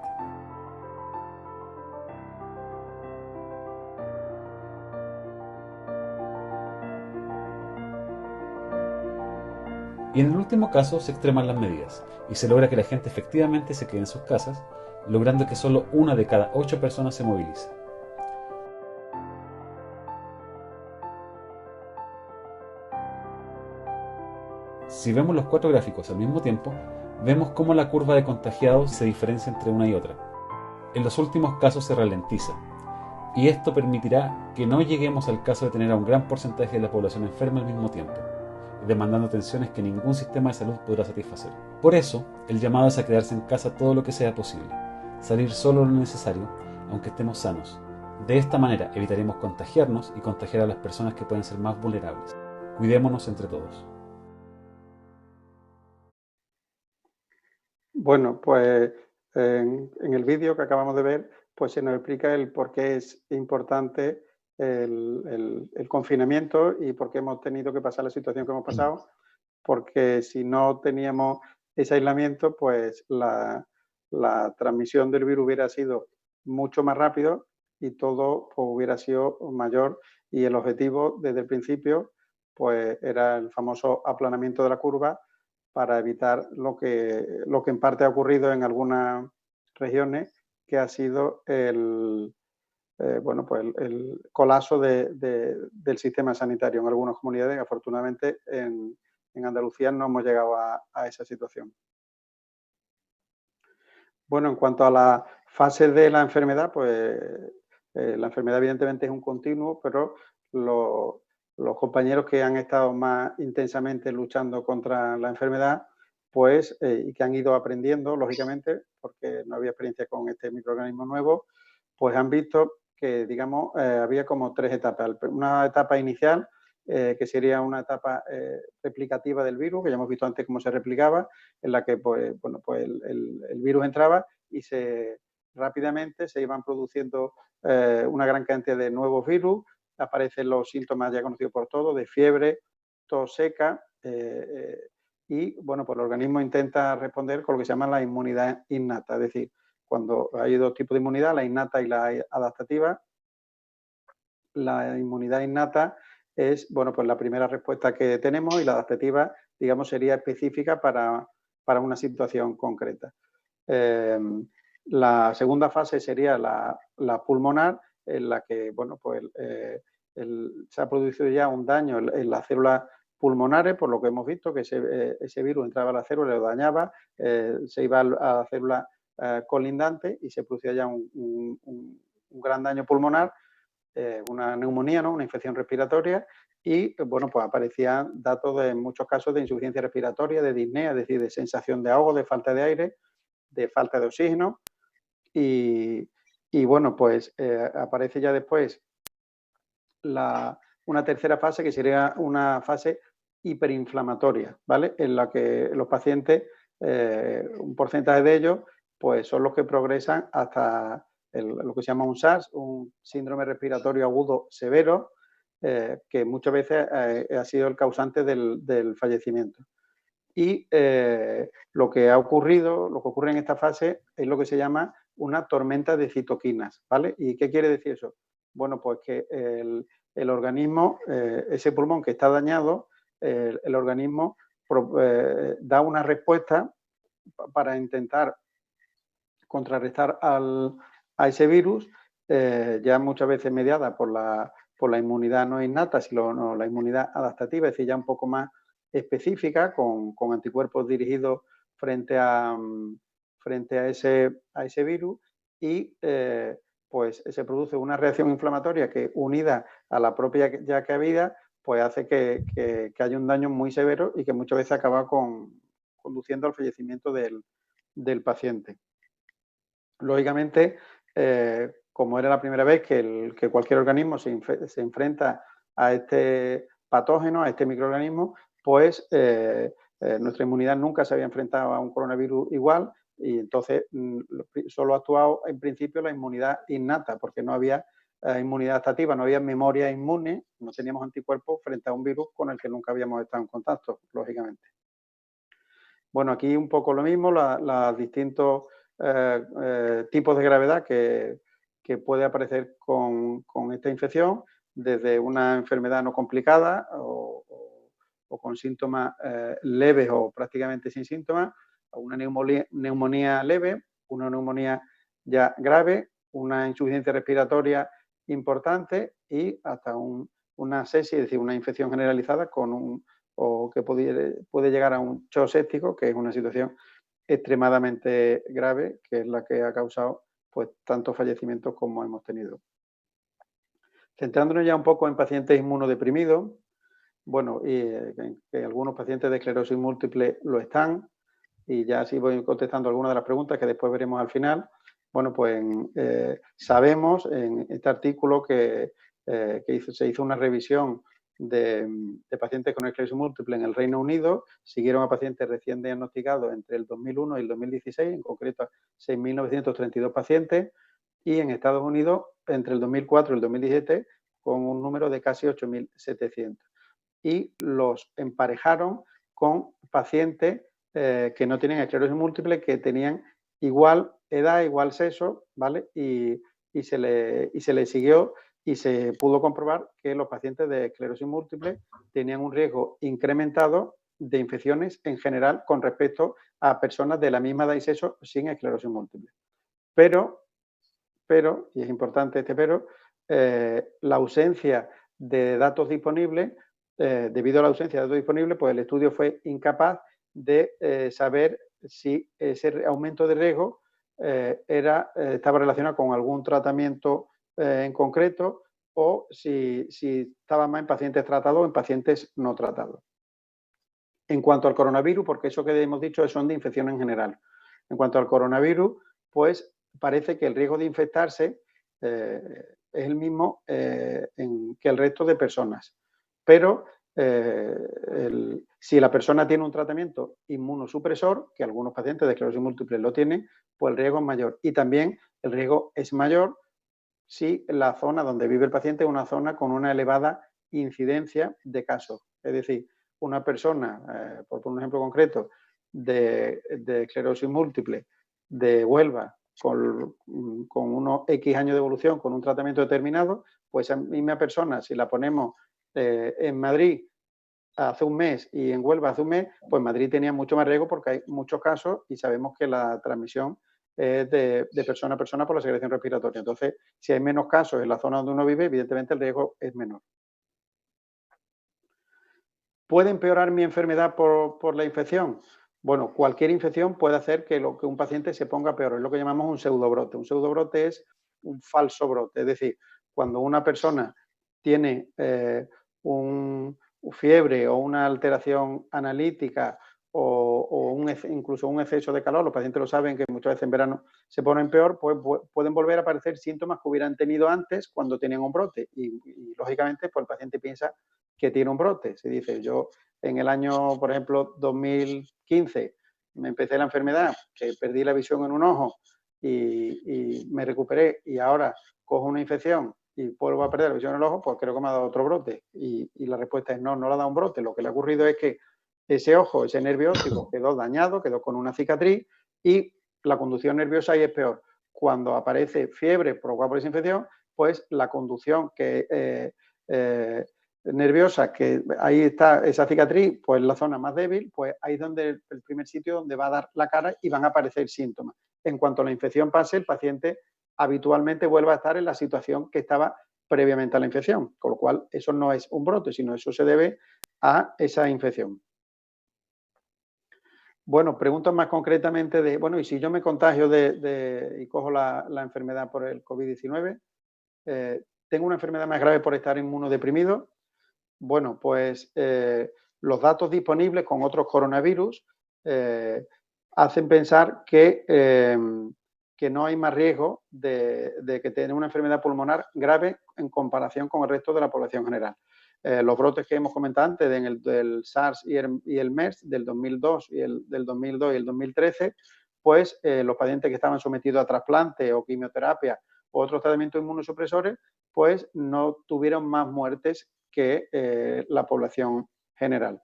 Y en el último caso se extreman las medidas, y se logra que la gente efectivamente se quede en sus casas, logrando que solo una de cada 8 personas se movilice. Si vemos los 4 gráficos al mismo tiempo, vemos cómo la curva de contagiados se diferencia entre una y otra. En los últimos casos se ralentiza, y esto permitirá que no lleguemos al caso de tener a un gran porcentaje de la población enferma al mismo tiempo, demandando atenciones que ningún sistema de salud podrá satisfacer. Por eso, el llamado es a quedarse en casa todo lo que sea posible, salir solo lo necesario, aunque estemos sanos. De esta manera evitaremos contagiarnos y contagiar a las personas que pueden ser más vulnerables. Cuidémonos entre todos. Bueno, pues en el vídeo que acabamos de ver, pues se nos explica el por qué es importante el confinamiento y por qué hemos tenido que pasar la situación que hemos pasado, porque si no teníamos ese aislamiento, pues la transmisión del virus hubiera sido mucho más rápido y todo pues, hubiera sido mayor, y el objetivo desde el principio pues era el famoso aplanamiento de la curva, para evitar lo que en parte ha ocurrido en algunas regiones, que ha sido el colapso del sistema sanitario en algunas comunidades. Afortunadamente en Andalucía no hemos llegado a esa situación. Bueno, en cuanto a las fases de la enfermedad, pues la enfermedad evidentemente es un continuo, pero los compañeros que han estado más intensamente luchando contra la enfermedad, pues, y que han ido aprendiendo, lógicamente, porque no había experiencia con este microorganismo nuevo, pues han visto que, digamos, había como 3 etapas. Una etapa inicial, que sería una etapa replicativa del virus, que ya hemos visto antes cómo se replicaba, en la que pues, bueno, pues el virus entraba y rápidamente se iban produciendo una gran cantidad de nuevos virus. Aparecen los síntomas ya conocidos por todos, de fiebre, tos seca, y bueno, pues el organismo intenta responder con lo que se llama la inmunidad innata, es decir, cuando hay 2 tipos de inmunidad, la innata y la adaptativa. La inmunidad innata es, bueno, pues la primera respuesta que tenemos, y la adaptativa, digamos, sería específica para una situación concreta. La segunda fase sería la pulmonar, en la que, bueno, pues se ha producido ya un daño en las células pulmonares, por lo que hemos visto que ese virus entraba a la célula y lo dañaba, se iba a la célula colindante y se producía ya un gran daño pulmonar, una neumonía, ¿no? Una infección respiratoria, y bueno, pues aparecían datos en muchos casos de insuficiencia respiratoria, de disnea, es decir, de sensación de ahogo, de falta de aire, de falta de oxígeno, y bueno, pues aparece ya después una tercera fase, que sería una fase hiperinflamatoria, ¿vale? En la que los pacientes, un porcentaje de ellos, pues son los que progresan hasta lo que se llama un SARS, un síndrome respiratorio agudo severo, que muchas veces ha sido el causante del fallecimiento. Y lo que ocurre en esta fase es lo que se llama una tormenta de citoquinas, ¿vale? ¿Y qué quiere decir eso? Bueno, pues que el organismo, ese pulmón que está dañado, el organismo da una respuesta para intentar contrarrestar a ese virus, ya muchas veces mediada por la inmunidad no innata, sino la inmunidad adaptativa, es decir, ya un poco más específica, con anticuerpos dirigidos frente a ese virus, y pues se produce una reacción inflamatoria que, unida a la propia ya que había, pues hace que haya un daño muy severo y que muchas veces acaba conduciendo al fallecimiento del paciente. Lógicamente, como era la primera vez que cualquier organismo se enfrenta a este patógeno, a este microorganismo, pues nuestra inmunidad nunca se había enfrentado a un coronavirus igual, y entonces solo ha actuado en principio la inmunidad innata, porque no había inmunidad adaptativa, no había memoria inmune, no teníamos anticuerpos frente a un virus con el que nunca habíamos estado en contacto, lógicamente. Bueno, aquí un poco lo mismo, los distintos tipos de gravedad que puede aparecer con esta infección, desde una enfermedad no complicada o con síntomas leves o prácticamente sin síntomas, a una neumonía leve, una neumonía ya grave, una insuficiencia respiratoria importante y hasta una sepsis, es decir, una infección generalizada o que puede llegar a un shock séptico, que es una situación extremadamente grave, que es la que ha causado pues tantos fallecimientos como hemos tenido. Centrándonos ya un poco en pacientes inmunodeprimidos, bueno, que algunos pacientes de esclerosis múltiple lo están, y ya así voy contestando algunas de las preguntas que después veremos al final. Bueno, pues sabemos en este artículo que se hizo una revisión de pacientes con esclerosis múltiple en el Reino Unido, siguieron a pacientes recién diagnosticados entre el 2001 y el 2016, en concreto 6.932 pacientes, y en Estados Unidos entre el 2004 y el 2017 con un número de casi 8.700. Y los emparejaron con pacientes que no tenían esclerosis múltiple, que tenían igual edad, igual sexo, ¿vale? Y se le siguió y se pudo comprobar que los pacientes de esclerosis múltiple tenían un riesgo incrementado de infecciones en general con respecto a personas de la misma edad y sexo sin esclerosis múltiple. Pero, y es importante este pero, la ausencia de datos disponibles, debido a la ausencia de datos disponibles, pues el estudio fue incapaz de saber si ese aumento de riesgo estaba relacionado con algún tratamiento en concreto, o si estaba más en pacientes tratados o en pacientes no tratados. En cuanto al coronavirus, porque eso que hemos dicho son de infección en general. En cuanto al coronavirus, pues parece que el riesgo de infectarse es el mismo que el resto de personas. Pero si la persona tiene un tratamiento inmunosupresor, que algunos pacientes de esclerosis múltiple lo tienen, pues el riesgo es mayor. Y también el riesgo es mayor si la zona donde vive el paciente es una zona con una elevada incidencia de casos. Es decir, una persona, por poner un ejemplo concreto, de esclerosis múltiple de Huelva, con unos X años de evolución, con un tratamiento determinado, pues esa misma persona, si la ponemos en Madrid hace un mes y en Huelva hace un mes, pues Madrid tenía mucho más riesgo porque hay muchos casos y sabemos que la transmisión es de persona a persona por la secreción respiratoria. Entonces, si hay menos casos en la zona donde uno vive, evidentemente el riesgo es menor. ¿Puede empeorar mi enfermedad por la infección? Bueno, cualquier infección puede hacer que un paciente se ponga peor. Es lo que llamamos un pseudobrote. Un pseudobrote es un falso brote. Es decir, cuando una persona tiene fiebre o una alteración analítica o incluso un exceso de calor, los pacientes lo saben que muchas veces en verano se ponen peor, pues pueden volver a aparecer síntomas que hubieran tenido antes cuando tenían un brote. Y lógicamente, pues el paciente piensa que tiene un brote. Se dice, yo en el año, por ejemplo, 2015, me empecé la enfermedad, que perdí la visión en un ojo y me recuperé, y ahora cojo una infección y vuelvo a perder la visión en el ojo, pues creo que me ha dado otro brote. Y la respuesta es no, no le ha dado un brote. Lo que le ha ocurrido es que ese ojo, ese nervio óptico quedó dañado, quedó con una cicatriz, y la conducción nerviosa ahí es peor. Cuando aparece fiebre provocada por esa infección, pues la conducción nerviosa, que ahí está esa cicatriz, pues la zona más débil, pues ahí es donde el primer sitio donde va a dar la cara y van a aparecer síntomas. En cuanto la infección pase, el paciente habitualmente vuelve a estar en la situación que estaba previamente a la infección, con lo cual eso no es un brote, sino eso se debe a esa infección. Bueno, preguntas más concretamente de, bueno, y si yo me contagio y cojo la enfermedad por el COVID-19, ¿tengo una enfermedad más grave por estar inmunodeprimido? Bueno, pues los datos disponibles con otros coronavirus hacen pensar que no hay más riesgo de que tener una enfermedad pulmonar grave en comparación con el resto de la población general. Los brotes que hemos comentado antes del SARS y el MERS del 2002 y del 2002 y el 2013, pues los pacientes que estaban sometidos a trasplante o quimioterapia u otros tratamientos inmunosupresores, pues no tuvieron más muertes que la población general.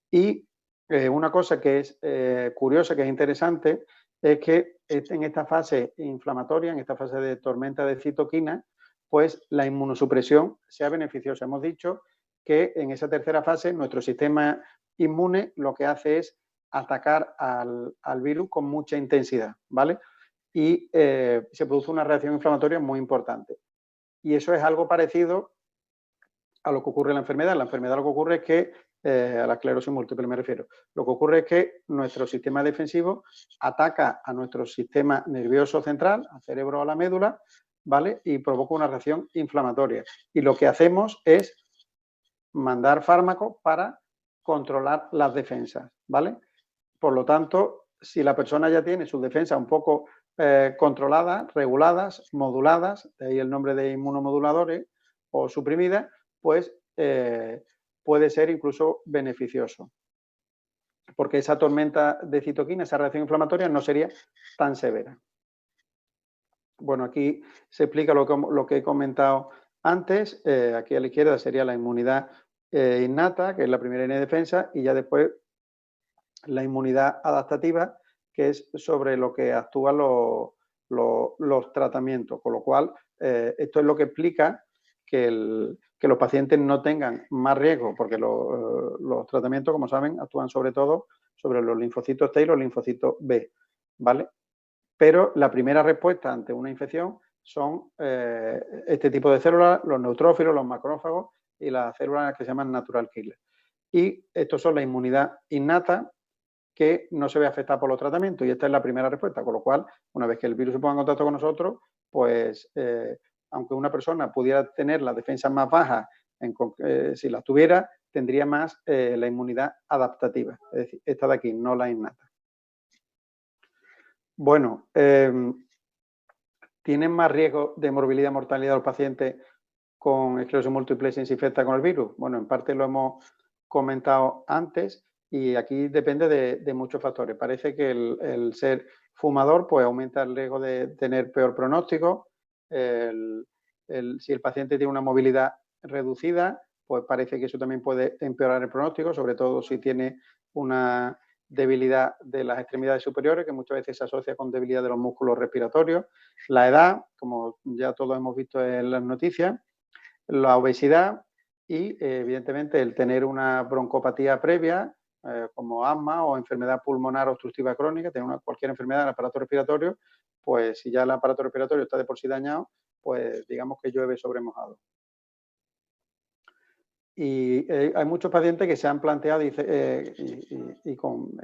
Y una cosa que es curiosa, que es interesante, es que en esta fase inflamatoria, en esta fase de tormenta de citoquinas, pues la inmunosupresión sea beneficiosa. Hemos dicho que en esa tercera fase nuestro sistema inmune lo que hace es atacar al virus con mucha intensidad, ¿vale? Y se produce una reacción inflamatoria muy importante. Y eso es algo parecido a lo que ocurre en la enfermedad. En la enfermedad lo que ocurre es que, a la esclerosis múltiple me refiero, lo que ocurre es que nuestro sistema defensivo ataca a nuestro sistema nervioso central, al cerebro o a la médula, ¿vale? Y provoca una reacción inflamatoria. Y lo que hacemos es mandar fármacos para controlar las defensas, ¿vale? Por lo tanto, si la persona ya tiene sus defensas un poco controladas, reguladas, moduladas, de ahí el nombre de inmunomoduladores, o suprimidas, pues puede ser incluso beneficioso. Porque esa tormenta de citoquina, esa reacción inflamatoria, no sería tan severa. Bueno, aquí se explica lo que he comentado antes. Aquí a la izquierda sería la inmunidad innata, que es la primera línea de defensa, y ya después la inmunidad adaptativa, que es sobre lo que actúan los tratamientos. Con lo cual, esto es lo que explica que los pacientes no tengan más riesgo, porque los tratamientos, como saben, actúan sobre todo sobre los linfocitos T y los linfocitos B, ¿vale? Pero la primera respuesta ante una infección son este tipo de células, los neutrófilos, los macrófagos y las células que se llaman natural killer. Y estos son la inmunidad innata, que no se ve afectada por los tratamientos, y esta es la primera respuesta, con lo cual, una vez que el virus se ponga en contacto con nosotros, pues aunque una persona pudiera tener las defensas más bajas, si las tuviera, tendría más la inmunidad adaptativa, es decir, esta de aquí, no la innata. Bueno, ¿tienen más riesgo de morbilidad y mortalidad los pacientes con esclerosis múltiple si se infecta con el virus? Bueno, en parte lo hemos comentado antes, y aquí depende de muchos factores. Parece que el ser fumador pues aumenta el riesgo de tener peor pronóstico. Si el paciente tiene una movilidad reducida, pues parece que eso también puede empeorar el pronóstico, sobre todo si tiene una debilidad de las extremidades superiores, que muchas veces se asocia con debilidad de los músculos respiratorios. La edad, como ya todos hemos visto en las noticias, la obesidad y, evidentemente, el tener una broncopatía previa, como asma o enfermedad pulmonar obstructiva crónica, tener cualquier enfermedad del aparato respiratorio, pues si ya el aparato respiratorio está de por sí dañado, pues digamos que llueve sobre mojado. Y hay muchos pacientes que se han planteado, en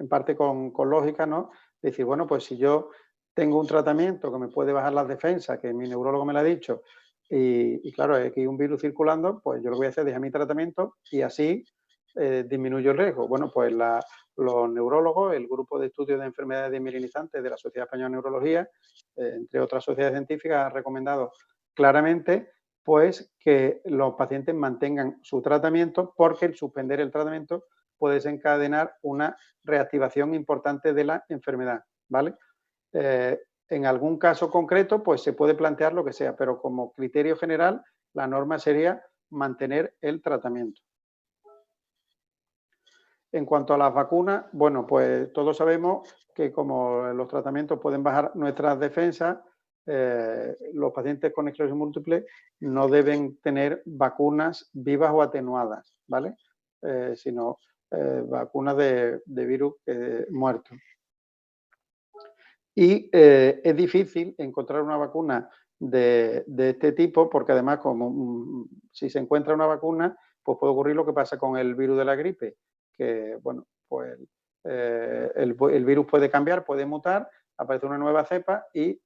parte con lógica, ¿no? Decir, bueno, pues si yo tengo un tratamiento que me puede bajar las defensas, que mi neurólogo me lo ha dicho, y claro, aquí hay un virus circulando, pues yo lo que voy a hacer es dejar mi tratamiento y así disminuyo el riesgo. Bueno, pues los neurólogos, el grupo de estudios de enfermedades desmielinizantes de la Sociedad Española de Neurología, entre otras sociedades científicas, ha recomendado claramente pues que los pacientes mantengan su tratamiento, porque el suspender el tratamiento puede desencadenar una reactivación importante de la enfermedad, ¿vale? En algún caso concreto, pues se puede plantear lo que sea, pero como criterio general, la norma sería mantener el tratamiento. En cuanto a las vacunas, bueno, pues todos sabemos que como los tratamientos pueden bajar nuestras defensas, los pacientes con esclerosis múltiple no deben tener vacunas vivas o atenuadas, ¿vale? Sino vacunas de virus muertos. Y es difícil encontrar una vacuna de este tipo, porque además, como si se encuentra una vacuna, pues puede ocurrir lo que pasa con el virus de la gripe, que, bueno, pues el virus puede cambiar, puede mutar, aparece una nueva cepa y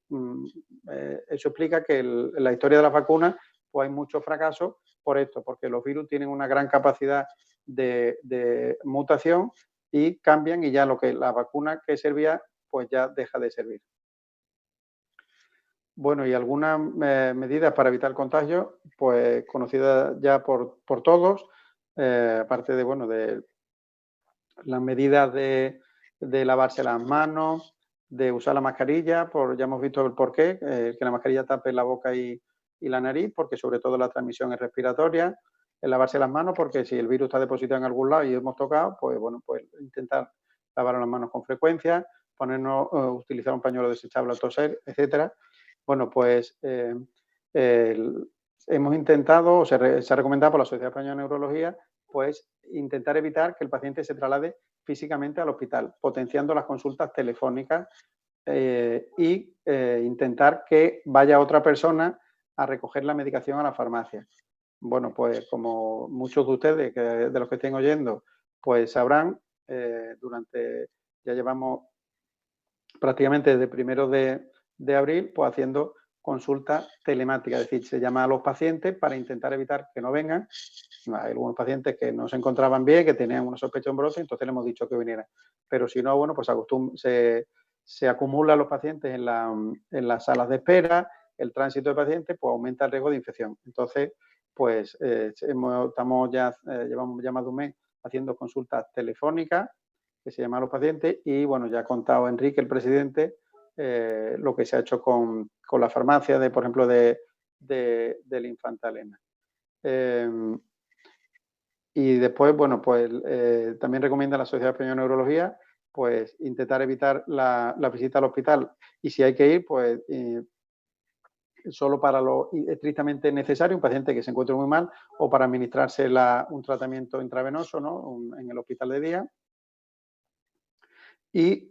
eso explica que en la historia de las vacunas pues hay muchos fracasos por esto, porque los virus tienen una gran capacidad de mutación y cambian y ya la vacuna que servía pues ya deja de servir. Bueno, y algunas medidas para evitar el contagio, pues conocidas ya por todos, aparte de, bueno, de las medidas de lavarse las manos, de usar la mascarilla, ya hemos visto el porqué, que la mascarilla tape la boca y la nariz, porque sobre todo la transmisión es respiratoria, el lavarse las manos, porque si el virus está depositado en algún lado y hemos tocado, pues bueno, pues intentar lavar las manos con frecuencia, utilizar un pañuelo desechable al toser, etcétera. Bueno, pues hemos intentado, o se ha recomendado por la Sociedad Española de Neurología, pues intentar evitar que el paciente se traslade físicamente al hospital, potenciando las consultas telefónicas y intentar que vaya otra persona a recoger la medicación a la farmacia. Bueno, pues como muchos de ustedes, de los que estén oyendo, pues sabrán, ya llevamos prácticamente desde primero de abril, pues haciendo consulta telemática, es decir, se llama a los pacientes para intentar evitar que no vengan. Hay algunos pacientes que no se encontraban bien, que tenían una sospecha de un brote, entonces le hemos dicho que vinieran. Pero si no, bueno, pues se acumulan los pacientes en las salas de espera, el tránsito de pacientes, pues aumenta el riesgo de infección. Entonces, pues llevamos ya más de un mes haciendo consultas telefónicas, que se llama a los pacientes, y bueno, ya ha contado Enrique, el presidente, lo que se ha hecho con la farmacia, por ejemplo, del Infanta Elena. Y después, bueno, pues también recomienda la Sociedad Española de Neurología, pues intentar evitar la visita al hospital, y si hay que ir, pues solo para lo estrictamente necesario, un paciente que se encuentre muy mal, o para administrarse un tratamiento intravenoso, ¿no? En el hospital de día. Y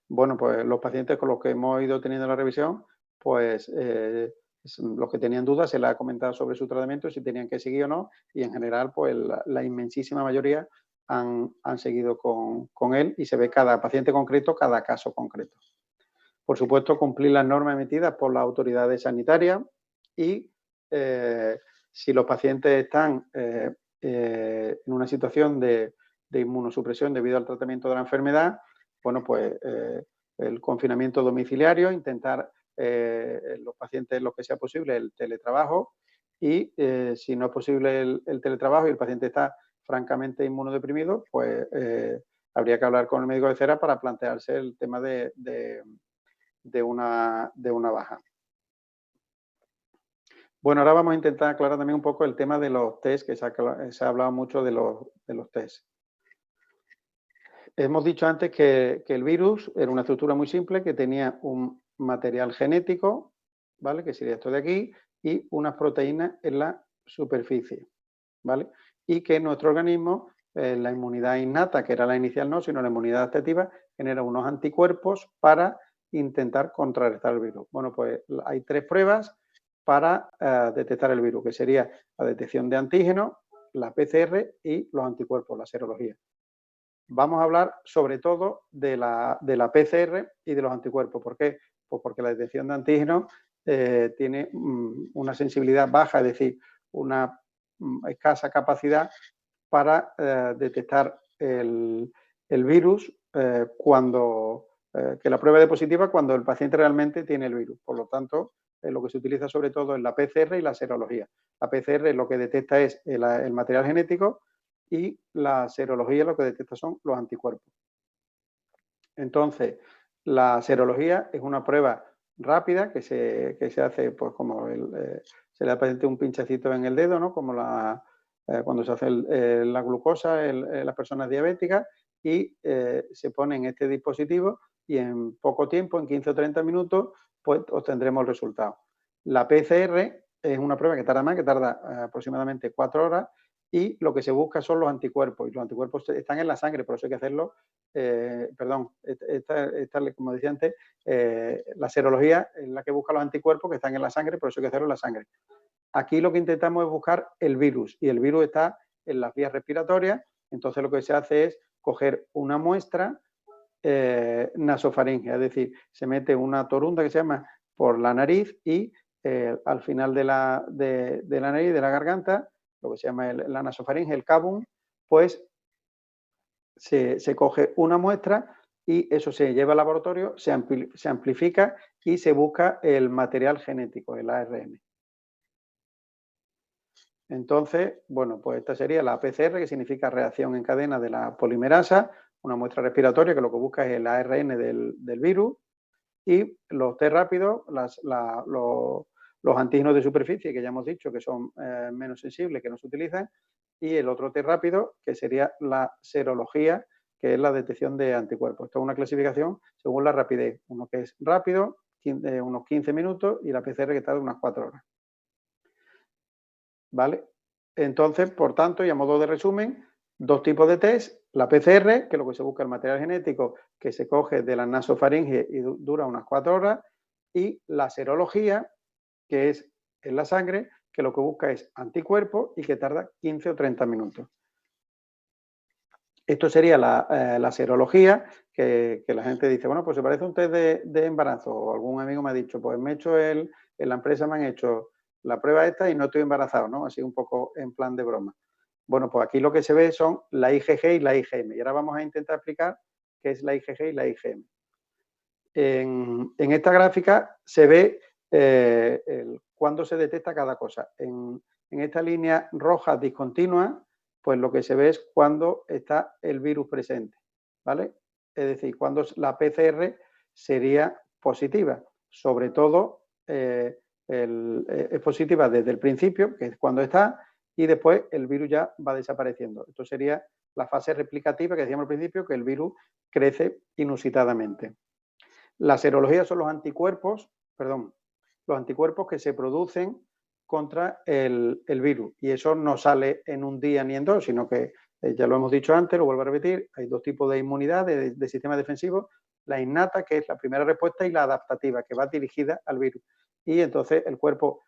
bueno, pues los pacientes con los que hemos ido teniendo la revisión, pues los que tenían dudas se les ha comentado sobre su tratamiento, si tenían que seguir o no, y en general, pues la inmensísima mayoría han seguido con él, y se ve cada paciente concreto, cada caso concreto. Por supuesto, cumplir las normas emitidas por las autoridades sanitarias, y si los pacientes están en una situación de inmunosupresión debido al tratamiento de la enfermedad, bueno, pues el confinamiento domiciliario, intentar los pacientes, lo que sea posible, el teletrabajo, y si no es posible el teletrabajo y el paciente está francamente inmunodeprimido, pues habría que hablar con el médico de cera para plantearse el tema de una baja. Bueno, ahora vamos a intentar aclarar también un poco el tema de los test, que se ha hablado mucho de los test. Hemos dicho antes que el virus era una estructura muy simple, que tenía un material genético, ¿vale? Que sería esto de aquí, y unas proteínas en la superficie, ¿vale? Y que nuestro organismo, la inmunidad innata, que era la inicial no, sino la inmunidad adaptativa, genera unos anticuerpos para intentar contrarrestar el virus. Bueno, pues hay 3 pruebas para detectar el virus, que sería la detección de antígenos, la PCR y los anticuerpos, la serología. Vamos a hablar sobre todo de la PCR y de los anticuerpos. ¿Por qué? Pues porque la detección de antígenos tiene una sensibilidad baja, es decir, una escasa capacidad para detectar el virus que la prueba de positiva cuando el paciente realmente tiene el virus. Por lo tanto, lo que se utiliza sobre todo es la PCR y la serología. La PCR lo que detecta es el material genético, y la serología lo que detecta son los anticuerpos. Entonces, la serología es una prueba rápida que se hace, pues como se le da al paciente un pinchacito en el dedo, ¿no? Como cuando se hace la glucosa en las personas diabéticas, y se pone en este dispositivo, y en poco tiempo, en 15 o 30 minutos, pues obtendremos el resultado. La PCR es una prueba que tarda más, que tarda aproximadamente 4 horas, y lo que se busca son los anticuerpos, y los anticuerpos están en la sangre, por eso hay que hacerlo, como decía antes, la serología es la que busca los anticuerpos que están en la sangre, por eso hay que hacerlo en la sangre. Aquí lo que intentamos es buscar el virus, y el virus está en las vías respiratorias, entonces lo que se hace es coger una muestra nasofaringea, es decir, se mete una torunda que se llama por la nariz y al final de la nariz, de la garganta, lo que se llama la nasofaringe, el cabum, pues se coge una muestra y eso se lleva al laboratorio, se amplifica y se busca el material genético, el ARN. Entonces, bueno, pues esta sería la PCR, que significa reacción en cadena de la polimerasa, una muestra respiratoria que lo que busca es el ARN del virus, y los test rápidos, los antígenos de superficie, que ya hemos dicho que son menos sensibles, que no se utilizan, y el otro test rápido, que sería la serología, que es la detección de anticuerpos. Esto es una clasificación según la rapidez, uno que es rápido, unos 15 minutos, y la PCR que tarda unas 4 horas. ¿Vale? Entonces, por tanto, y a modo de resumen, dos tipos de test: la PCR, que es lo que se busca el material genético que se coge de la nasofaringe y dura unas 4 horas, y la serología, que es en la sangre, que lo que busca es anticuerpos y que tarda 15 o 30 minutos. Esto sería la serología, que la gente dice, bueno, pues se parece a un test de embarazo, o algún amigo me ha dicho, pues me he hecho en la empresa me han hecho la prueba esta y no estoy embarazado, ¿no? Así un poco en plan de broma. Bueno, pues aquí lo que se ve son la IgG y la IgM. Y ahora vamos a intentar explicar qué es la IgG y la IgM. En esta gráfica se ve cuándo se detecta cada cosa. En esta línea roja discontinua, pues lo que se ve es cuando está el virus presente, ¿vale? Es decir, cuando la PCR sería positiva. Sobre todo, es positiva desde el principio, que es cuando está, y después el virus ya va desapareciendo. Esto sería la fase replicativa que decíamos al principio, que el virus crece inusitadamente. La serología son los anticuerpos que se producen contra el virus, y eso no sale en un día ni en dos, sino que ya lo hemos dicho antes, lo vuelvo a repetir, hay dos tipos de inmunidad, de sistema defensivo: la innata, que es la primera respuesta, y la adaptativa, que va dirigida al virus. Y entonces el cuerpo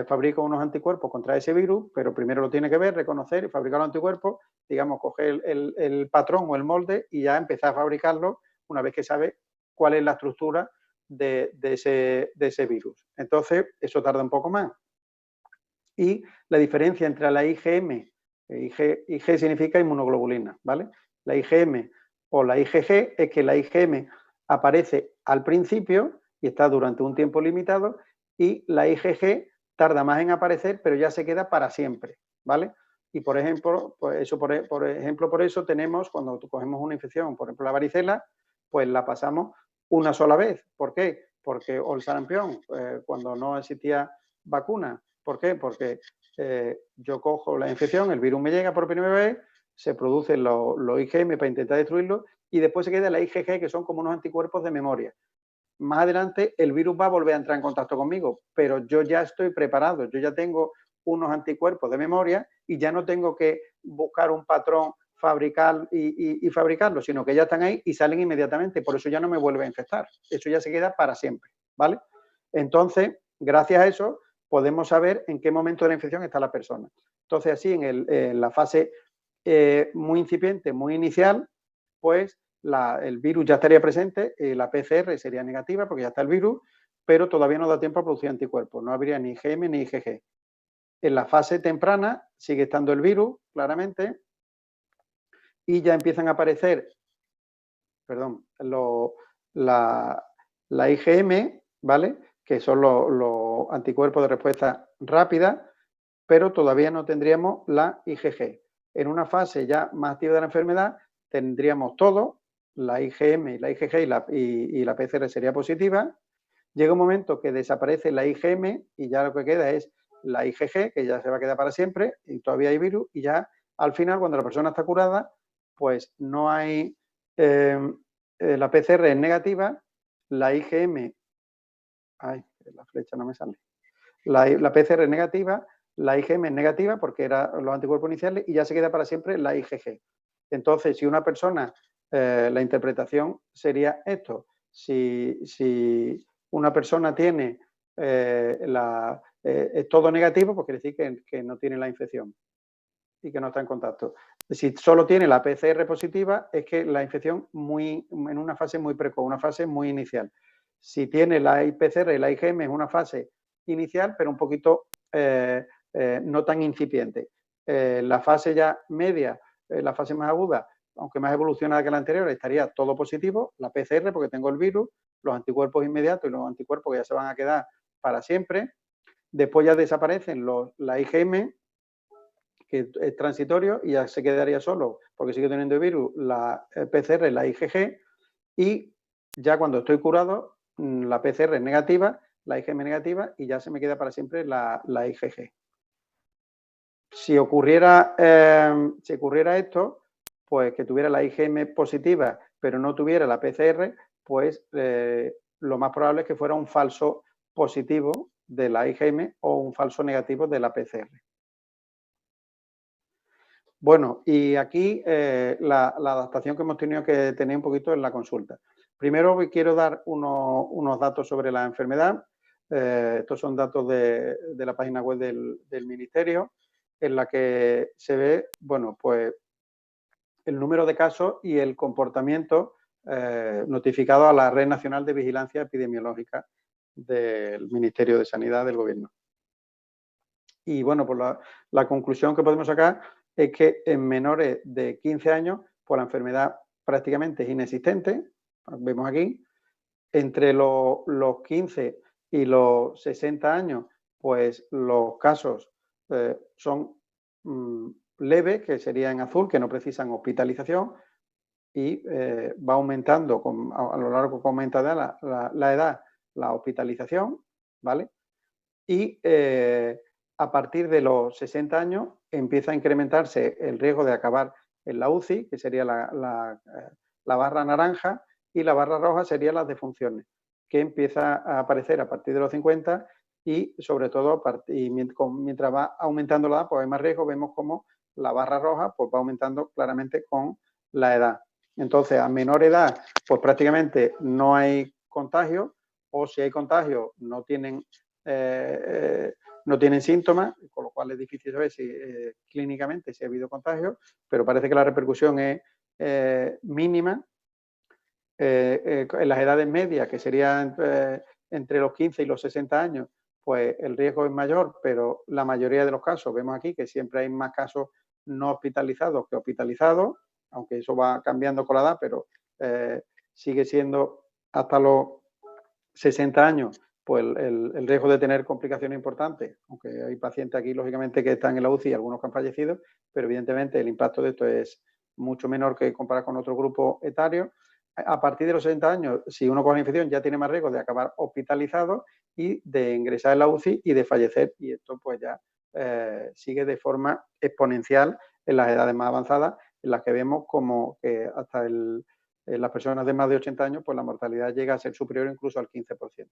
fabrica unos anticuerpos contra ese virus, pero primero lo tiene que ver, reconocer y fabricar los anticuerpos, digamos, coger el patrón o el molde y ya empezar a fabricarlo una vez que sabe cuál es la estructura de ese virus. Entonces, eso tarda un poco más. Y la diferencia entre la IgM, IG significa inmunoglobulina, ¿vale? La IgM o la IgG es que la IgM aparece al principio y está durante un tiempo limitado, y la IgG tarda más en aparecer, pero ya se queda para siempre, ¿vale? Y por ejemplo, pues eso, por eso tenemos, cuando cogemos una infección, por ejemplo la varicela, pues la pasamos una sola vez. ¿Por qué? Porque, o el sarampión, cuando no existía vacuna. ¿Por qué? Porque yo cojo la infección, el virus me llega por primera vez, se producen los IgM para intentar destruirlo, y después se queda la IgG, que son como unos anticuerpos de memoria. Más adelante el virus va a volver a entrar en contacto conmigo, pero yo ya estoy preparado, yo ya tengo unos anticuerpos de memoria y ya no tengo que buscar un patrón, fabricar y fabricarlo, sino que ya están ahí y salen inmediatamente, por eso ya no me vuelve a infectar. Eso ya se queda para siempre, ¿vale? Entonces, gracias a eso, podemos saber en qué momento de la infección está la persona. Entonces, así, en la fase muy incipiente, muy inicial, pues el virus ya estaría presente, la PCR sería negativa porque ya está el virus, pero todavía no da tiempo a producir anticuerpos, no habría ni IgM ni IgG. En la fase temprana sigue estando el virus, claramente, y ya empiezan a aparecer, la IgM, ¿vale? Que son los anticuerpos de respuesta rápida, pero todavía no tendríamos la IgG. En una fase ya más activa de la enfermedad tendríamos todo, la IgM, la IgG y la PCR sería positiva. Llega un momento que desaparece la IgM y ya lo que queda es la IgG, que ya se va a quedar para siempre, y todavía hay virus, y ya al final, cuando la persona está curada, pues no hay, la PCR es negativa, la IgM Ay, la flecha no me sale. La PCR es negativa, la IgM es negativa porque eran los anticuerpos iniciales y ya se queda para siempre la IgG. Entonces, si una persona, la interpretación sería esto. Si una persona tiene es todo negativo, pues quiere decir que no tiene la infección y que no está en contacto. Si solo tiene la PCR positiva, es que la infección en una fase muy precoz, una fase muy inicial. Si tiene la PCR y la IgM, es una fase inicial, pero un poquito no tan incipiente. La fase ya media, la fase más aguda, aunque más evolucionada que la anterior, estaría todo positivo, la PCR porque tengo el virus, los anticuerpos inmediatos y los anticuerpos que ya se van a quedar para siempre. Después ya desaparecen la IgM, que es transitorio, y ya se quedaría solo, porque sigue teniendo el virus, la PCR, la IgG, y ya cuando estoy curado, la PCR es negativa, la IgM negativa, y ya se me queda para siempre la IgG. Si ocurriera esto, pues que tuviera la IgM positiva, pero no tuviera la PCR, pues lo más probable es que fuera un falso positivo de la IgM o un falso negativo de la PCR. Bueno, y aquí la adaptación que hemos tenido que tener un poquito en la consulta. Primero quiero dar unos datos sobre la enfermedad. Estos son datos de la página web del Ministerio, en la que se ve, bueno, pues el número de casos y el comportamiento notificado a la Red Nacional de Vigilancia Epidemiológica del Ministerio de Sanidad del Gobierno. Y bueno, pues la conclusión que podemos sacar es que en menores de 15 años, pues la enfermedad prácticamente es inexistente, vemos aquí. Entre los 15 y los 60 años, pues los casos son leves, que sería en azul, que no precisan hospitalización, y va aumentando a lo largo que aumenta la edad, la hospitalización, ¿vale? Y a partir de los 60 años empieza a incrementarse el riesgo de acabar en la UCI, que sería la barra naranja, y la barra roja sería las defunciones, que empieza a aparecer a partir de los 50 y sobre todo mientras va aumentando la edad, pues hay más riesgo. Vemos como la barra roja pues va aumentando claramente con la edad. Entonces, a menor edad, pues prácticamente no hay contagio, o si hay contagio no tienen síntomas, con lo cual es difícil saber si clínicamente si ha habido contagio, pero parece que la repercusión es mínima. En las edades medias, que serían entre los 15 y los 60 años, pues el riesgo es mayor, pero la mayoría de los casos, vemos aquí que siempre hay más casos no hospitalizados que hospitalizados, aunque eso va cambiando con la edad, pero sigue siendo hasta los 60 años, pues el riesgo de tener complicaciones importantes, aunque hay pacientes aquí, lógicamente, que están en la UCI y algunos que han fallecido, pero evidentemente el impacto de esto es mucho menor que comparar con otro grupo etario. A partir de los 60 años, si uno con la infección ya tiene más riesgo de acabar hospitalizado y de ingresar en la UCI y de fallecer, y esto pues ya sigue de forma exponencial en las edades más avanzadas, en las que vemos como que hasta las personas de más de 80 años, pues la mortalidad llega a ser superior incluso al 15%.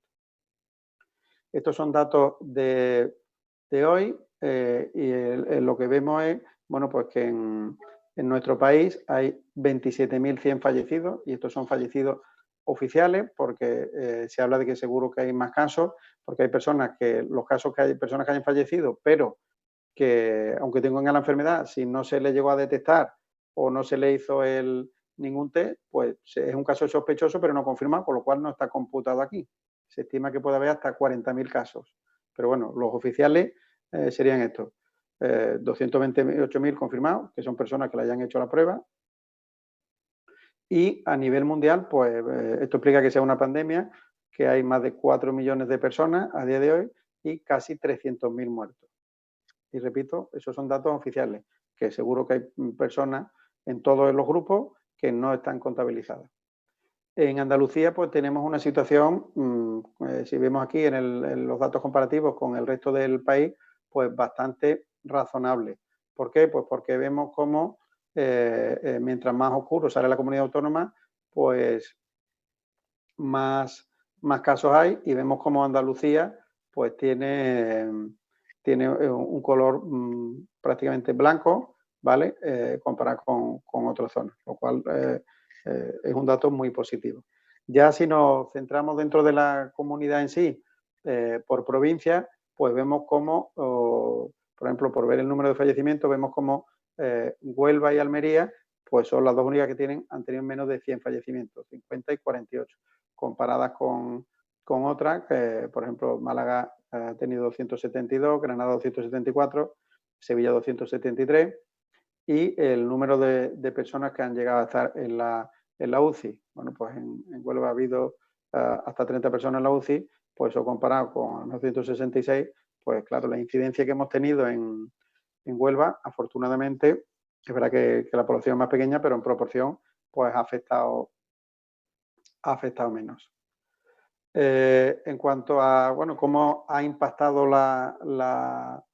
Estos son datos de hoy y lo que vemos es, bueno, pues que en nuestro país hay 27.100 fallecidos, y estos son fallecidos oficiales, porque se habla de que seguro que hay más casos, porque hay personas que hayan fallecido, pero que aunque tengan la enfermedad, si no se le llegó a detectar o no se le hizo ningún test, pues es un caso sospechoso pero no confirmado, con lo cual no está computado aquí. Se estima que puede haber hasta 40.000 casos. Pero bueno, los oficiales serían estos. 228.000 confirmados, que son personas que le hayan hecho la prueba. Y a nivel mundial, pues esto explica que sea una pandemia, que hay más de 4 millones de personas a día de hoy y casi 300.000 muertos. Y repito, esos son datos oficiales, que seguro que hay personas en todos los grupos que no están contabilizadas. En Andalucía, pues tenemos una situación, si vemos aquí en los datos comparativos con el resto del país, pues bastante razonable. ¿Por qué? Pues porque vemos cómo mientras más oscuro sale la comunidad autónoma, pues más más casos hay, y vemos como Andalucía pues tiene un color prácticamente blanco, ¿vale? Comparado con otras zonas, lo cual es un dato muy positivo. Ya si nos centramos dentro de la comunidad en sí, por provincia, pues vemos cómo, por ejemplo, por ver el número de fallecimientos, vemos cómo Huelva y Almería pues son las dos únicas que han tenido menos de 100 fallecimientos, 50 y 48, comparadas con otras, que por ejemplo Málaga ha tenido 272, Granada 274, Sevilla 273, y el número de personas que han llegado a estar en la UCI. Bueno, pues en Huelva ha habido hasta 30 personas en la UCI, pues eso comparado con 966, pues claro, la incidencia que hemos tenido en Huelva, afortunadamente, es verdad que la población es más pequeña, pero en proporción, pues ha afectado menos. En cuanto a, bueno, cómo ha impactado la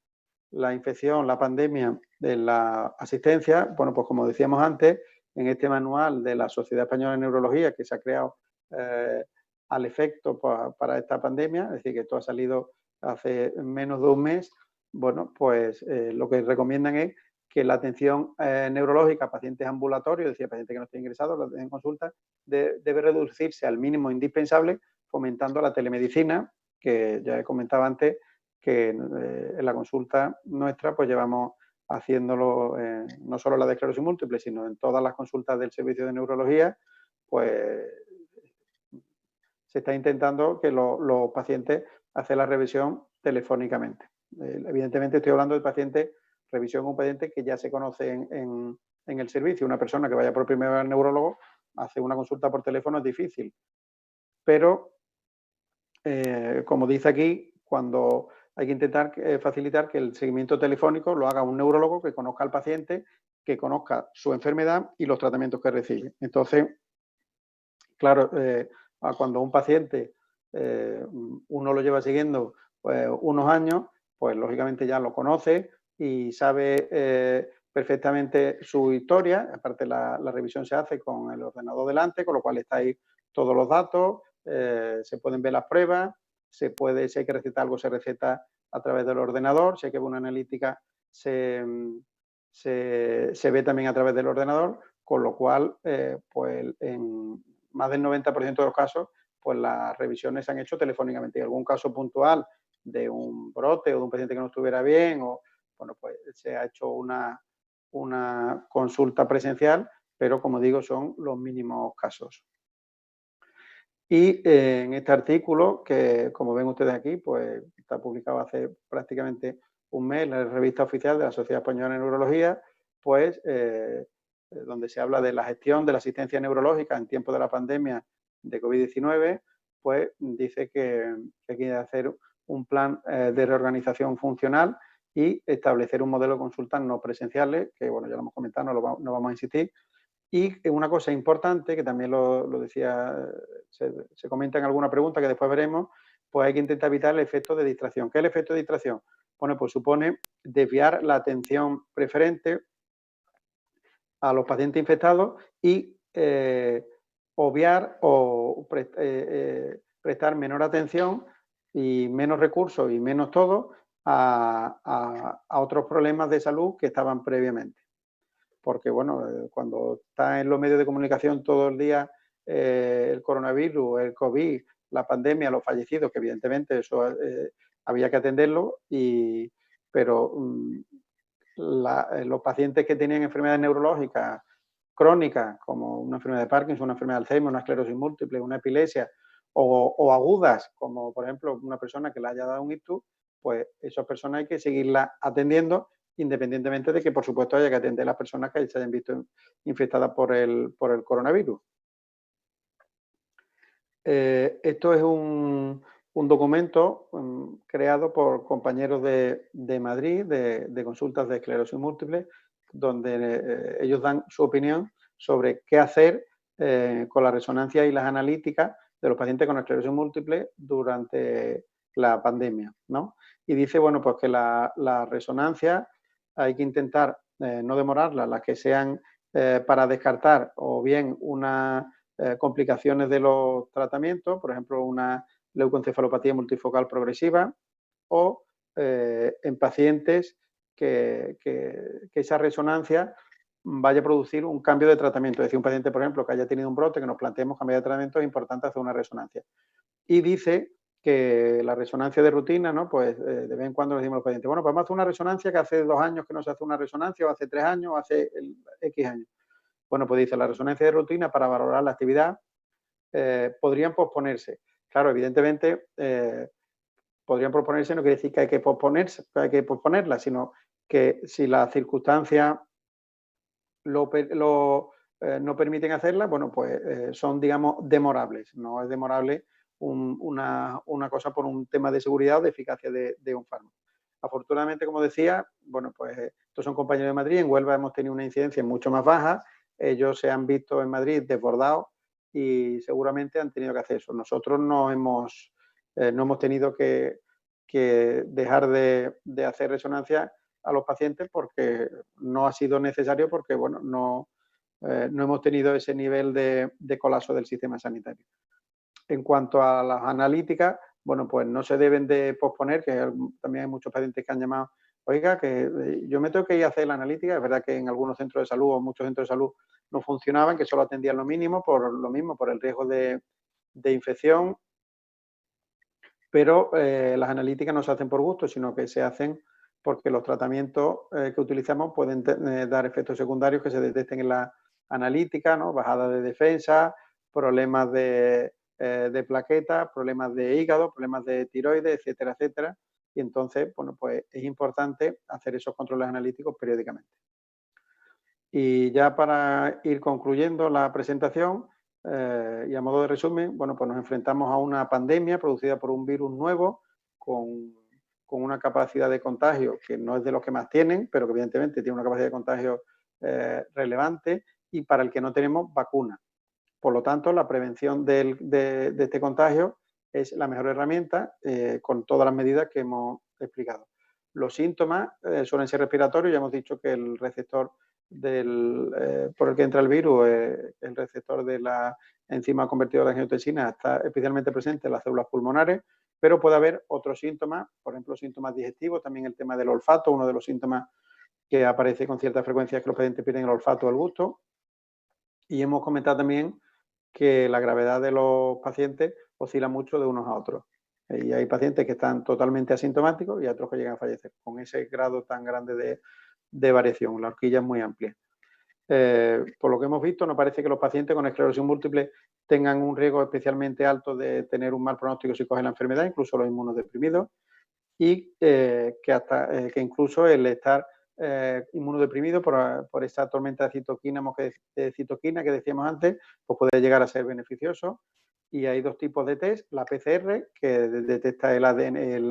infección, la pandemia de la asistencia, bueno, pues como decíamos antes, en este manual de la Sociedad Española de Neurología que se ha creado al efecto para esta pandemia, es decir, que esto ha salido hace menos de un mes, bueno, pues lo que recomiendan es que la atención neurológica a pacientes ambulatorios, es decir, a pacientes que no estén ingresados en consulta, debe reducirse al mínimo indispensable, fomentando la telemedicina, que ya he comentado antes, que en la consulta nuestra pues llevamos haciéndolo no solo la de esclerosis múltiple, sino en todas las consultas del servicio de neurología, pues se está intentando que los pacientes hacen la revisión telefónicamente. Evidentemente estoy hablando de pacientes, revisión con un paciente que ya se conoce en el servicio. Una persona que vaya por primera vez al neurólogo, hacer una consulta por teléfono es difícil. Pero, como dice aquí, cuando hay que intentar facilitar que el seguimiento telefónico lo haga un neurólogo que conozca al paciente, que conozca su enfermedad y los tratamientos que recibe. Entonces, claro, cuando un paciente uno lo lleva siguiendo pues, unos años, pues lógicamente ya lo conoce y sabe perfectamente su historia. Aparte la revisión se hace con el ordenador delante, con lo cual está ahí todos los datos, se pueden ver las pruebas, si hay que recetar algo, se receta a través del ordenador, si hay que ver una analítica, se ve también a través del ordenador, con lo cual, pues en más del 90% de los casos, pues las revisiones se han hecho telefónicamente. Y algún caso puntual de un brote o de un paciente que no estuviera bien, o bueno, pues se ha hecho una consulta presencial, pero como digo, son los mínimos casos. Y en este artículo, que como ven ustedes aquí, pues está publicado hace prácticamente un mes en la revista oficial de la Sociedad Española de Neurología, pues donde se habla de la gestión de la asistencia neurológica en tiempos de la pandemia de COVID-19, pues dice que hay que hacer un plan de reorganización funcional y establecer un modelo de consultas no presenciales, que bueno, ya lo hemos comentado, no vamos a insistir. Y una cosa importante, que también lo decía, se comenta en alguna pregunta que después veremos, pues hay que intentar evitar el efecto de distracción. ¿Qué es el efecto de distracción? Bueno, pues supone desviar la atención preferente a los pacientes infectados y obviar o prestar menor atención y menos recursos y menos todo a otros problemas de salud que estaban previamente. Porque, bueno, cuando está en los medios de comunicación todo el día el coronavirus, el COVID, la pandemia, los fallecidos, que evidentemente eso había que atenderlo, pero los pacientes que tenían enfermedades neurológicas crónicas, como una enfermedad de Parkinson, una enfermedad de Alzheimer, una esclerosis múltiple, una epilepsia, o agudas, como por ejemplo una persona que le haya dado un ictus, pues esas personas hay que seguirlas atendiendo, independientemente de que, por supuesto, haya que atender a las personas que se hayan visto infectadas por el coronavirus. Esto es un documento creado por compañeros de Madrid, de consultas de esclerosis múltiple, donde ellos dan su opinión sobre qué hacer con la resonancia y las analíticas de los pacientes con esclerosis múltiple durante la pandemia, ¿no? Y dice, bueno, pues que la resonancia hay que intentar no demorarla, las que sean para descartar o bien una complicaciones de los tratamientos, por ejemplo, una leucoencefalopatía multifocal progresiva, o en pacientes que esa resonancia vaya a producir un cambio de tratamiento. Es decir, un paciente, por ejemplo, que haya tenido un brote, que nos planteemos cambiar de tratamiento, es importante hacer una resonancia. Y dice que la resonancia de rutina, ¿no? Pues de vez en cuando le decimos a los pacientes, bueno, pues vamos a hacer una resonancia que hace 2 años que no se hace una resonancia, o hace 3 años, o hace X años. Bueno, pues dice, la resonancia de rutina para valorar la actividad podrían posponerse. Claro, evidentemente, podrían posponerse no quiere decir que hay que posponerla, sino que si las circunstancias no permiten hacerla, bueno, pues son, digamos, demorables. No es demorable una cosa por un tema de seguridad o de eficacia de un fármaco. Afortunadamente, como decía, bueno, pues estos son compañeros de Madrid. En Huelva hemos tenido una incidencia mucho más baja. Ellos se han visto en Madrid desbordados y seguramente han tenido que hacer eso. Nosotros no hemos tenido que dejar de hacer resonancia a los pacientes porque no ha sido necesario, porque bueno, no hemos tenido ese nivel de colapso del sistema sanitario. En cuanto a las analíticas, bueno, pues no se deben de posponer, que también hay muchos pacientes que han llamado, oiga, que yo me tengo que ir a hacer la analítica. Es verdad que en algunos centros de salud o muchos centros de salud no funcionaban, que solo atendían lo mínimo, por lo mismo, por el riesgo de infección, pero las analíticas no se hacen por gusto, sino que se hacen porque los tratamientos que utilizamos pueden dar efectos secundarios que se detecten en la analítica, ¿no? Bajada de defensa, problemas de plaquetas, problemas de hígado, problemas de tiroides, etcétera, etcétera. Y entonces, bueno, pues es importante hacer esos controles analíticos periódicamente. Y ya para ir concluyendo la presentación, y a modo de resumen, bueno, pues nos enfrentamos a una pandemia producida por un virus nuevo con una capacidad de contagio que no es de los que más tienen, pero que evidentemente tiene una capacidad de contagio relevante y para el que no tenemos vacuna. Por lo tanto, la prevención de este contagio es la mejor herramienta con todas las medidas que hemos explicado. Los síntomas suelen ser respiratorios. Ya hemos dicho que el receptor por el que entra el virus, el receptor de la enzima convertidora de angiotensina, está especialmente presente en las células pulmonares, pero puede haber otros síntomas, por ejemplo, síntomas digestivos, también el tema del olfato, uno de los síntomas que aparece con cierta frecuencia es que los pacientes pierden el olfato o el gusto. Y hemos comentado también que la gravedad de los pacientes oscila mucho de unos a otros. Y hay pacientes que están totalmente asintomáticos y otros que llegan a fallecer, con ese grado tan grande de variación. La horquilla es muy amplia. Por lo que hemos visto, no parece que los pacientes con esclerosis múltiple tengan un riesgo especialmente alto de tener un mal pronóstico si cogen la enfermedad, incluso los inmunodeprimidos, y que incluso el estar inmunodeprimido por esta tormenta de citoquina que decíamos antes, pues puede llegar a ser beneficioso. Y hay 2 tipos de test, la PCR, que detecta el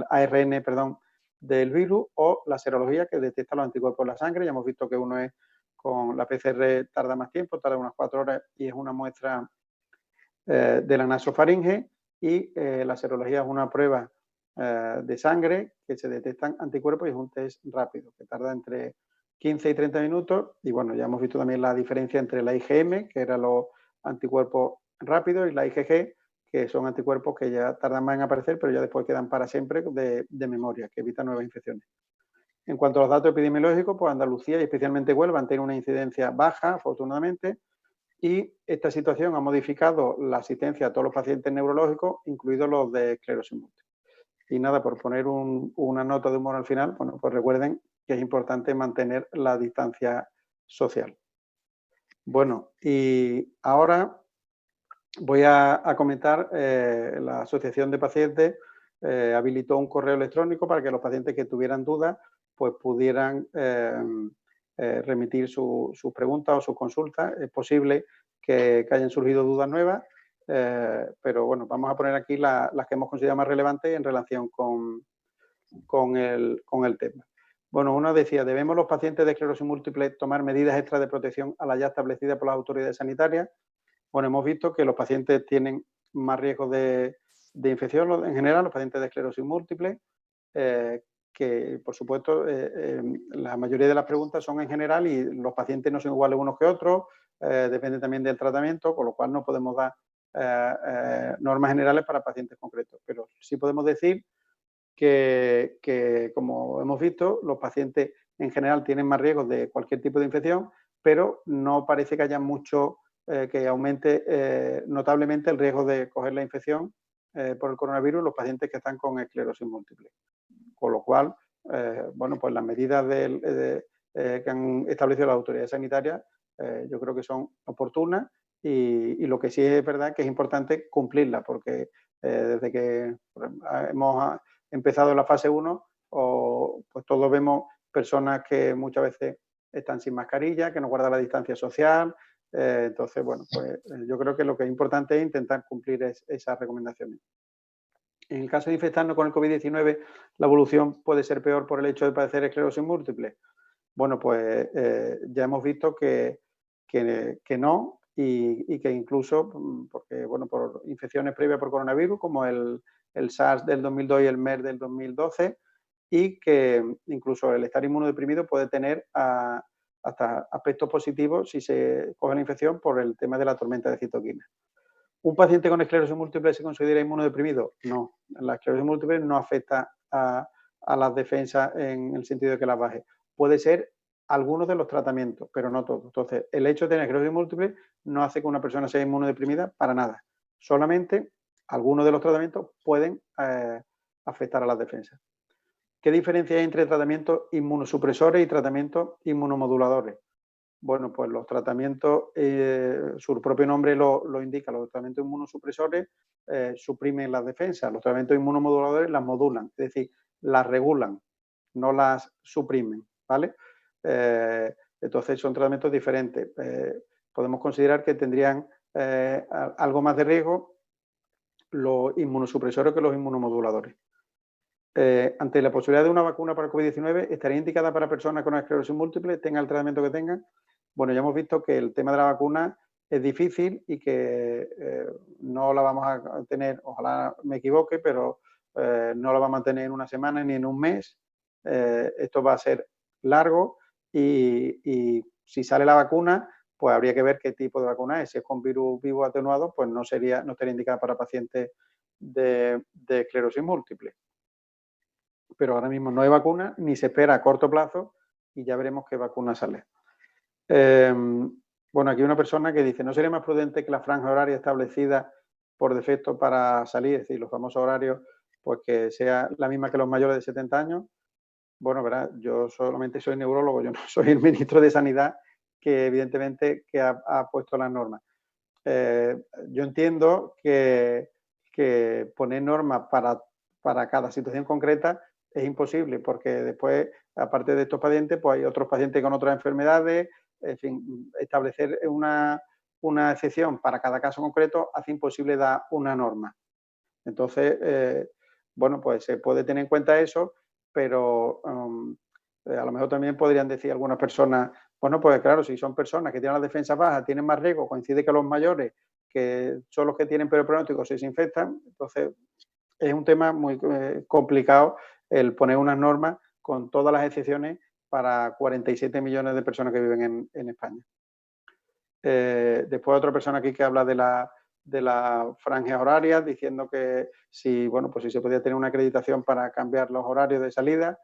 ARN, perdón, del virus, o la serología, que detecta los anticuerpos en la sangre. Ya hemos visto que uno es con la PCR, tarda más tiempo, tarda unas 4 horas y es una muestra de la nasofaringe, y la serología es una prueba de sangre que se detectan anticuerpos y es un test rápido que tarda entre 15 y 30 minutos. Y bueno, ya hemos visto también la diferencia entre la IgM, que eran los anticuerpos rápidos, y la IgG, que son anticuerpos que ya tardan más en aparecer, pero ya después quedan para siempre de memoria, que evitan nuevas infecciones. En cuanto a los datos epidemiológicos, pues Andalucía y especialmente Huelva han tenido una incidencia baja, afortunadamente, y esta situación ha modificado la asistencia a todos los pacientes neurológicos, incluidos los de esclerosis múltiple. Y nada, por poner una nota de humor al final, bueno, pues recuerden que es importante mantener la distancia social. Bueno, y ahora voy a comentar, la Asociación de Pacientes habilitó un correo electrónico para que los pacientes que tuvieran dudas pues pudieran remitir sus preguntas o sus consultas. Es posible que hayan surgido dudas nuevas, pero bueno, vamos a poner aquí las que hemos considerado más relevantes en relación con el tema. Bueno, uno decía, ¿debemos los pacientes de esclerosis múltiple tomar medidas extras de protección a las ya establecidas por las autoridades sanitarias? Bueno, hemos visto que los pacientes tienen más riesgo de infección en general, los pacientes de esclerosis múltiple, que por supuesto, la mayoría de las preguntas son en general y los pacientes no son iguales unos que otros, depende también del tratamiento, con lo cual no podemos dar normas generales para pacientes concretos. Pero sí podemos decir que, como hemos visto, los pacientes en general tienen más riesgos de cualquier tipo de infección, pero no parece que haya mucho que aumente notablemente el riesgo de coger la infección por el coronavirus en los pacientes que están con esclerosis múltiple. Con lo cual, bueno, pues las medidas que han establecido las autoridades sanitarias yo creo que son oportunas y lo que sí es verdad que es importante cumplirlas, porque desde que hemos empezado la fase 1, pues todos vemos personas que muchas veces están sin mascarilla, que no guardan la distancia social. Entonces, bueno, pues yo creo que lo que es importante es intentar cumplir esas recomendaciones. En el caso de infectarnos con el COVID-19, ¿la evolución puede ser peor por el hecho de padecer esclerosis múltiple? Bueno, pues ya hemos visto que no y que incluso, porque, bueno, por infecciones previas por coronavirus, como el SARS del 2002 y el MERS del 2012, y que incluso el estar inmunodeprimido puede tener hasta aspectos positivos si se coge la infección por el tema de la tormenta de citoquinas. ¿Un paciente con esclerosis múltiple se considera inmunodeprimido? No, la esclerosis múltiple no afecta a las defensas en el sentido de que las baje. Puede ser algunos de los tratamientos, pero no todos. Entonces, el hecho de tener esclerosis múltiple no hace que una persona sea inmunodeprimida para nada. Solamente algunos de los tratamientos pueden afectar a las defensas. ¿Qué diferencia hay entre tratamientos inmunosupresores y tratamientos inmunomoduladores? Bueno, pues los tratamientos, su propio nombre lo indica, los tratamientos inmunosupresores suprimen las defensas, los tratamientos inmunomoduladores las modulan, es decir, las regulan, no las suprimen, ¿vale? Entonces son tratamientos diferentes. Podemos considerar que tendrían algo más de riesgo los inmunosupresores que los inmunomoduladores. Ante la posibilidad de una vacuna para el COVID-19, ¿estaría indicada para personas con esclerosis múltiple, tengan el tratamiento que tengan? Bueno, ya hemos visto que el tema de la vacuna es difícil y que no la vamos a tener, ojalá me equivoque, pero no la vamos a tener en una semana ni en un mes. Esto va a ser largo y si sale la vacuna, pues habría que ver qué tipo de vacuna es. Si es con virus vivo atenuado, pues no estaría indicada para pacientes de esclerosis múltiple. Pero ahora mismo no hay vacuna, ni se espera a corto plazo y ya veremos qué vacuna sale. Bueno, aquí una persona que dice, ¿no sería más prudente que la franja horaria establecida por defecto para salir, es decir, los famosos horarios, pues que sea la misma que los mayores de 70 años? Bueno, verá, yo solamente soy neurólogo, yo no soy el ministro de Sanidad que evidentemente que ha puesto las normas. Yo entiendo que poner normas para cada situación concreta es imposible, porque después, aparte de estos pacientes, pues hay otros pacientes con otras enfermedades. En fin, establecer una excepción para cada caso concreto hace imposible dar una norma. Entonces, bueno, pues se puede tener en cuenta eso, pero a lo mejor también podrían decir algunas personas, bueno, pues claro, si son personas que tienen las defensas bajas, tienen más riesgo, coincide que los mayores, que son los que tienen peor pronóstico, se desinfectan. Entonces, es un tema muy complicado el poner unas normas con todas las excepciones para 47 millones de personas que viven en España. Después otra persona aquí que habla de las franjas horarias, diciendo que si, bueno, pues si se podía tener una acreditación para cambiar los horarios de salida.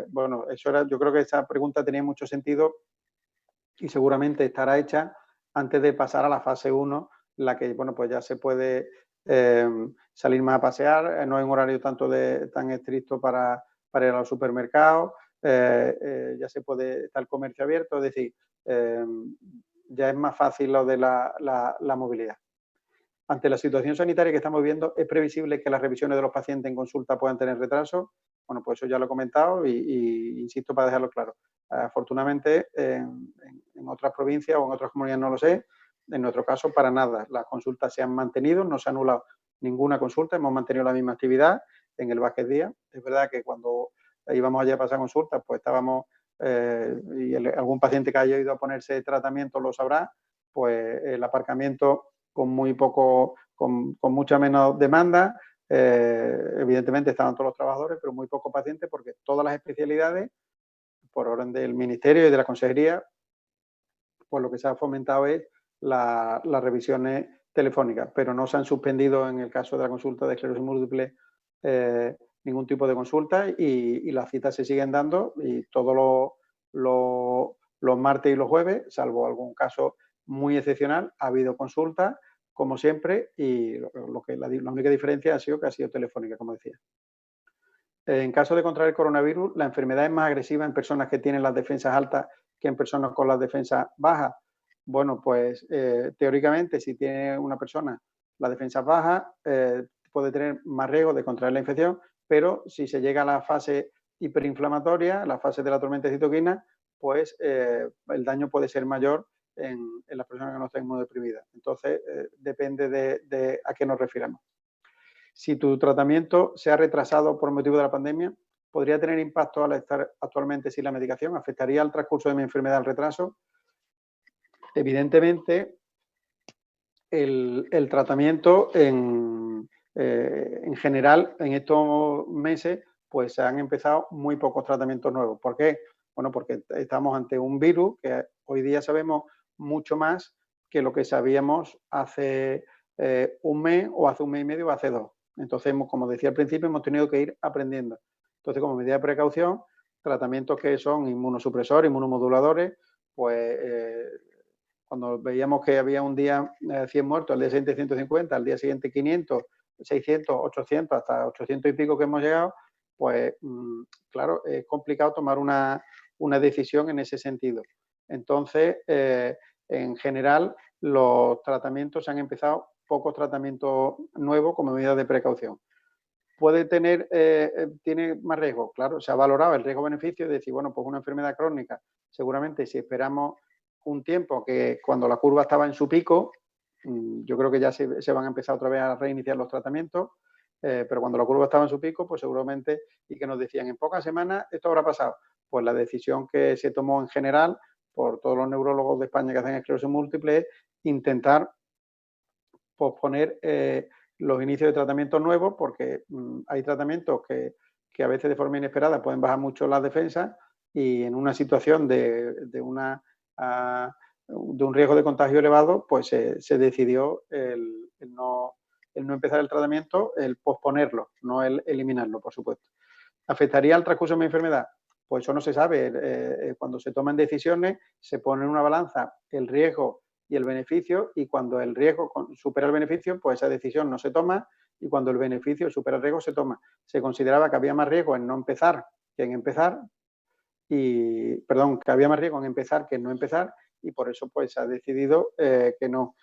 Bueno, eso era, yo creo que esa pregunta tenía mucho sentido y seguramente estará hecha antes de pasar a la fase 1, en la que, bueno, pues ya se puede salir más a pasear, no hay un horario tan estricto para ir a los supermercados, ya se puede estar el comercio abierto, es decir, ya es más fácil lo de la movilidad. Ante la situación sanitaria que estamos viendo, ¿es previsible que las revisiones de los pacientes en consulta puedan tener retraso? Bueno, pues eso ya lo he comentado y insisto para dejarlo claro. Afortunadamente, en otras provincias o en otras comunidades no lo sé, en nuestro caso para nada. Las consultas se han mantenido, no se ha anulado ninguna consulta, hemos mantenido la misma actividad en el Vázquez Díaz. Es verdad que cuando íbamos allá a pasar consultas, pues estábamos, y algún paciente que haya ido a ponerse tratamiento lo sabrá, pues el aparcamiento con mucha menos demanda, evidentemente estaban todos los trabajadores, pero muy pocos pacientes, porque todas las especialidades, por orden del Ministerio y de la Consejería, pues lo que se ha fomentado es las revisiones telefónicas, pero no se han suspendido en el caso de la consulta de esclerosis múltiple ningún tipo de consulta y las citas se siguen dando y todos los martes y los jueves, salvo algún caso muy excepcional, ha habido consultas, como siempre, y la única diferencia ha sido que ha sido telefónica, como decía. En caso de contraer coronavirus, la enfermedad es más agresiva en personas que tienen las defensas altas que en personas con las defensas bajas. Bueno, pues teóricamente, si tiene una persona las defensas bajas, puede tener más riesgo de contraer la infección, pero si se llega a la fase hiperinflamatoria, la fase de la tormenta de citoquina, pues el daño puede ser mayor en las personas que no están inmunodeprimidas. Entonces, depende de a qué nos refiramos. Si tu tratamiento se ha retrasado por motivo de la pandemia, podría tener impacto al estar actualmente sin la medicación, afectaría al transcurso de mi enfermedad el retraso. Evidentemente, el tratamiento en general en estos meses pues se han empezado muy pocos tratamientos nuevos. ¿Por qué? Bueno, porque estamos ante un virus que hoy día sabemos mucho más que lo que sabíamos hace un mes o hace un mes y medio o hace dos. Entonces, como decía al principio, hemos tenido que ir aprendiendo. Entonces, como medida de precaución, tratamientos que son inmunosupresores, inmunomoduladores, pues cuando veíamos que había un día 100 muertos, al día siguiente 150, al día siguiente 500, 600, 800, hasta 800 y pico que hemos llegado, pues claro, es complicado tomar una decisión en ese sentido. Entonces, en general, los tratamientos se han empezado, pocos tratamientos nuevos como medida de precaución. ¿Puede tener, tiene más riesgo? Claro, se ha valorado el riesgo-beneficio de decir, bueno, pues una enfermedad crónica, seguramente si esperamos un tiempo que cuando la curva estaba en su pico, yo creo que ya se van a empezar otra vez a reiniciar los tratamientos, pero cuando la curva estaba en su pico, pues seguramente, y que nos decían, en pocas semanas esto habrá pasado. Pues la decisión que se tomó en general por todos los neurólogos de España que hacen esclerosis múltiple es intentar posponer los inicios de tratamientos nuevos, porque hay tratamientos que a veces de forma inesperada pueden bajar mucho las defensas y en una situación de un riesgo de contagio elevado, pues se decidió el no empezar el tratamiento, el posponerlo, no el eliminarlo, por supuesto. ¿Afectaría al transcurso de mi enfermedad? Pues eso no se sabe. Cuando se toman decisiones, se pone en una balanza el riesgo y el beneficio, y cuando el riesgo supera el beneficio, pues esa decisión no se toma, y cuando el beneficio supera el riesgo, se toma. Se consideraba que había más riesgo en no empezar que en empezar, que había más riesgo en empezar que en no empezar, y por eso pues se ha decidido que no.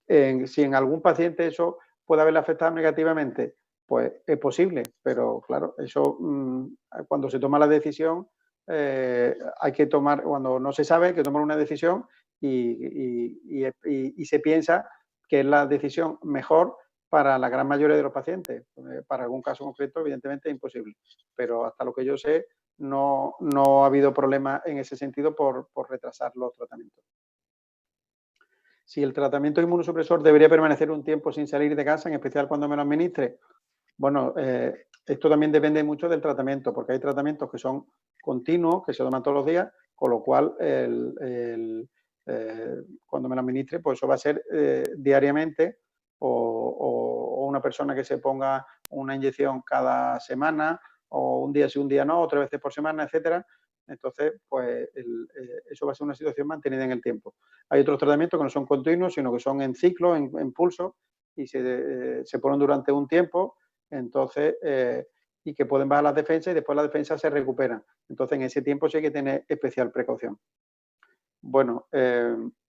Si en algún paciente eso puede haberle afectado negativamente, pues es posible, pero claro, eso cuando se toma la decisión hay que tomar, cuando no se sabe, hay que tomar una decisión y se piensa que es la decisión mejor para la gran mayoría de los pacientes. Para algún caso concreto, evidentemente, es imposible, pero hasta lo que yo sé, no ha habido problema en ese sentido por retrasar los tratamientos. Si el tratamiento inmunosupresor debería permanecer un tiempo sin salir de casa, en especial cuando me lo administre. Bueno, esto también depende mucho del tratamiento, porque hay tratamientos que son continuos, que se toman todos los días, con lo cual cuando me lo administre, pues eso va a ser diariamente, o una persona que se ponga una inyección cada semana, o un día sí, un día no, o 3 veces por semana, etcétera. Entonces, pues eso va a ser una situación mantenida en el tiempo. Hay otros tratamientos que no son continuos, sino que son en ciclo, en pulso, y se ponen durante un tiempo, entonces, y que pueden bajar las defensas y después las defensas se recuperan. Entonces, en ese tiempo sí hay que tener especial precaución. Bueno,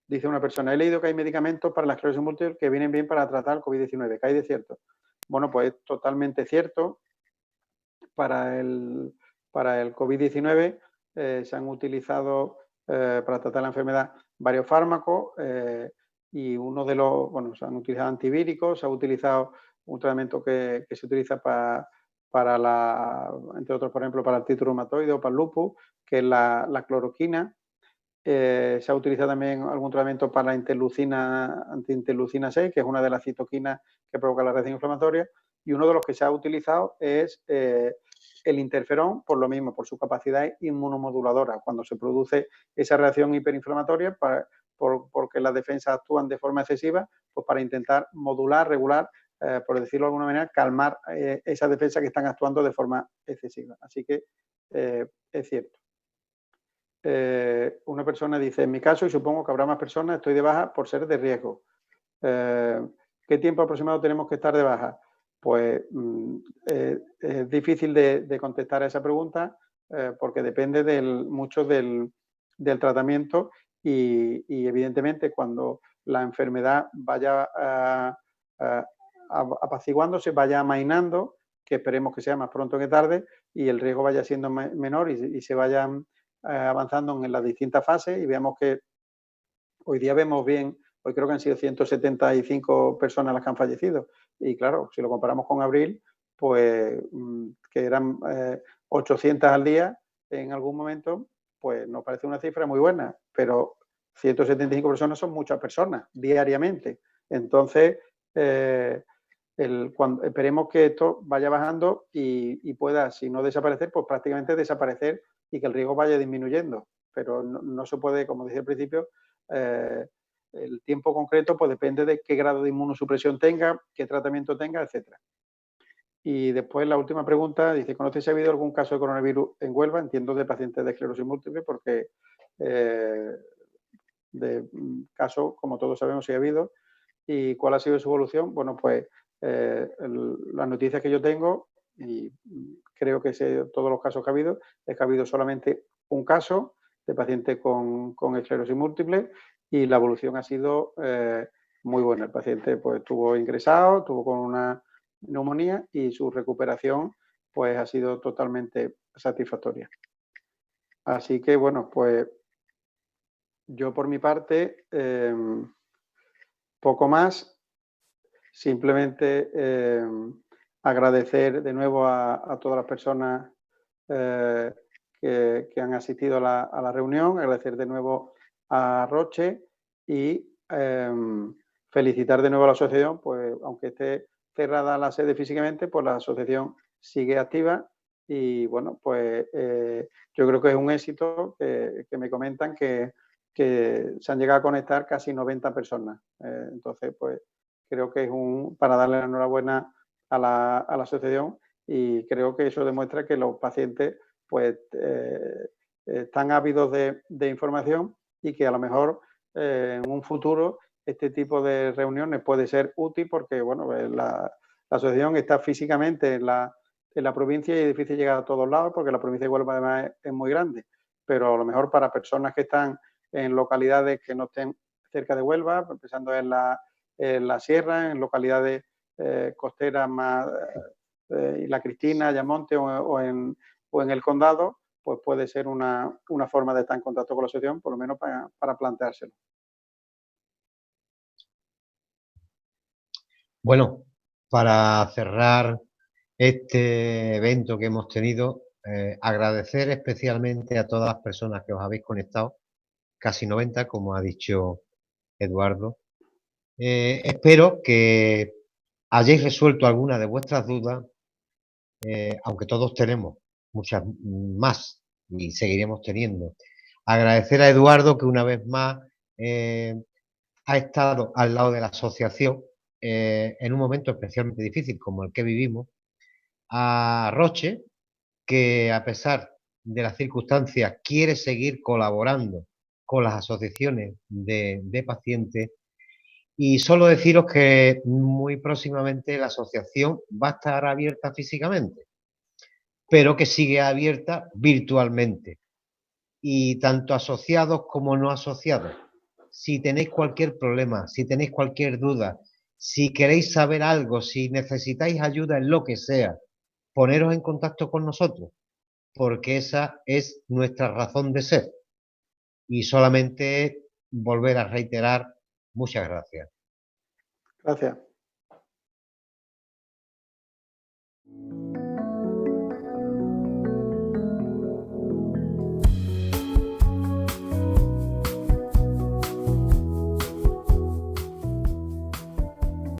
dice una persona, he leído que hay medicamentos para la esclerosis múltiple que vienen bien para tratar el COVID-19. ¿Qué hay de cierto? Bueno, pues es totalmente cierto. Para el COVID-19 se han utilizado para tratar la enfermedad varios fármacos y uno de los, bueno, se han utilizado antivíricos, se ha utilizado un tratamiento que se utiliza entre otros, por ejemplo, para el artritis reumatoide o para el lupus, que es la cloroquina. Se ha utilizado también algún tratamiento para la antiinterleucina 6, que es una de las citoquinas que provoca la reacción inflamatoria. y uno de los que se ha utilizado es el interferón, por lo mismo, por su capacidad inmunomoduladora. Cuando se produce esa reacción hiperinflamatoria, porque las defensas actúan de forma excesiva, pues para intentar modular, regular, por decirlo de alguna manera, calmar esas defensas que están actuando de forma excesiva. Así que es cierto. Una persona dice, en mi caso, y supongo que habrá más personas, estoy de baja por ser de riesgo. ¿Qué tiempo aproximado tenemos que estar de baja? Pues es difícil de contestar a esa pregunta porque depende mucho del tratamiento y evidentemente cuando la enfermedad vaya apaciguándose, vaya amainando, que esperemos que sea más pronto que tarde, y el riesgo vaya siendo menor y se vayan avanzando en las distintas fases y veamos que hoy día vemos bien. Hoy creo que han sido 175 personas las que han fallecido. Y claro, si lo comparamos con abril, pues que eran 800 al día en algún momento, pues nos parece una cifra muy buena, pero 175 personas son muchas personas diariamente. Entonces, esperemos que esto vaya bajando y pueda, si no desaparecer, pues prácticamente desaparecer y que el riesgo vaya disminuyendo. Pero no se puede, como decía al principio, el tiempo concreto pues depende de qué grado de inmunosupresión tenga, qué tratamiento tenga, etcétera. Y después la última pregunta, dice, ¿conoce si ha habido algún caso de coronavirus en Huelva? Entiendo de pacientes de esclerosis múltiple porque de casos, como todos sabemos, sí ha habido. ¿Y cuál ha sido su evolución? Bueno, pues las noticias que yo tengo, y creo que sé todos los casos que ha habido, es que ha habido solamente un caso de paciente con esclerosis múltiple y la evolución ha sido muy buena. El paciente pues estuvo ingresado, estuvo con una neumonía y su recuperación pues ha sido totalmente satisfactoria. Así que bueno, pues yo por mi parte poco más, simplemente agradecer de nuevo a todas las personas que han asistido a la reunión, agradecer de nuevo a Roche y felicitar de nuevo a la asociación, pues aunque esté cerrada la sede físicamente, pues la asociación sigue activa y bueno, pues yo creo que es un éxito que me comentan que se han llegado a conectar casi 90 personas. Entonces, pues creo que es para darle la enhorabuena a la asociación y creo que eso demuestra que los pacientes pues están ávidos de información y que a lo mejor en un futuro este tipo de reuniones puede ser útil porque bueno, la asociación está físicamente en la provincia y es difícil llegar a todos lados porque la provincia de Huelva además es muy grande, pero a lo mejor para personas que están en localidades que no estén cerca de Huelva, empezando en la sierra, en localidades costeras más Isla Cristina, Ayamonte o en el condado, pues puede ser una forma de estar en contacto con la asociación, por lo menos para planteárselo. Bueno, para cerrar este evento que hemos tenido, agradecer especialmente a todas las personas que os habéis conectado, casi 90, como ha dicho Eduardo. Espero que hayáis resuelto alguna de vuestras dudas, aunque todos tenemos muchas más y seguiremos teniendo. Agradecer a Eduardo que una vez más ha estado al lado de la asociación en un momento especialmente difícil como el que vivimos. A Roche, que a pesar de las circunstancias quiere seguir colaborando con las asociaciones de pacientes. Y solo deciros que muy próximamente la asociación va a estar abierta físicamente, pero que sigue abierta virtualmente. Y tanto asociados como no asociados, si tenéis cualquier problema, si tenéis cualquier duda, si queréis saber algo, si necesitáis ayuda en lo que sea, poneros en contacto con nosotros, porque esa es nuestra razón de ser. Y solamente volver a reiterar, muchas gracias. Gracias.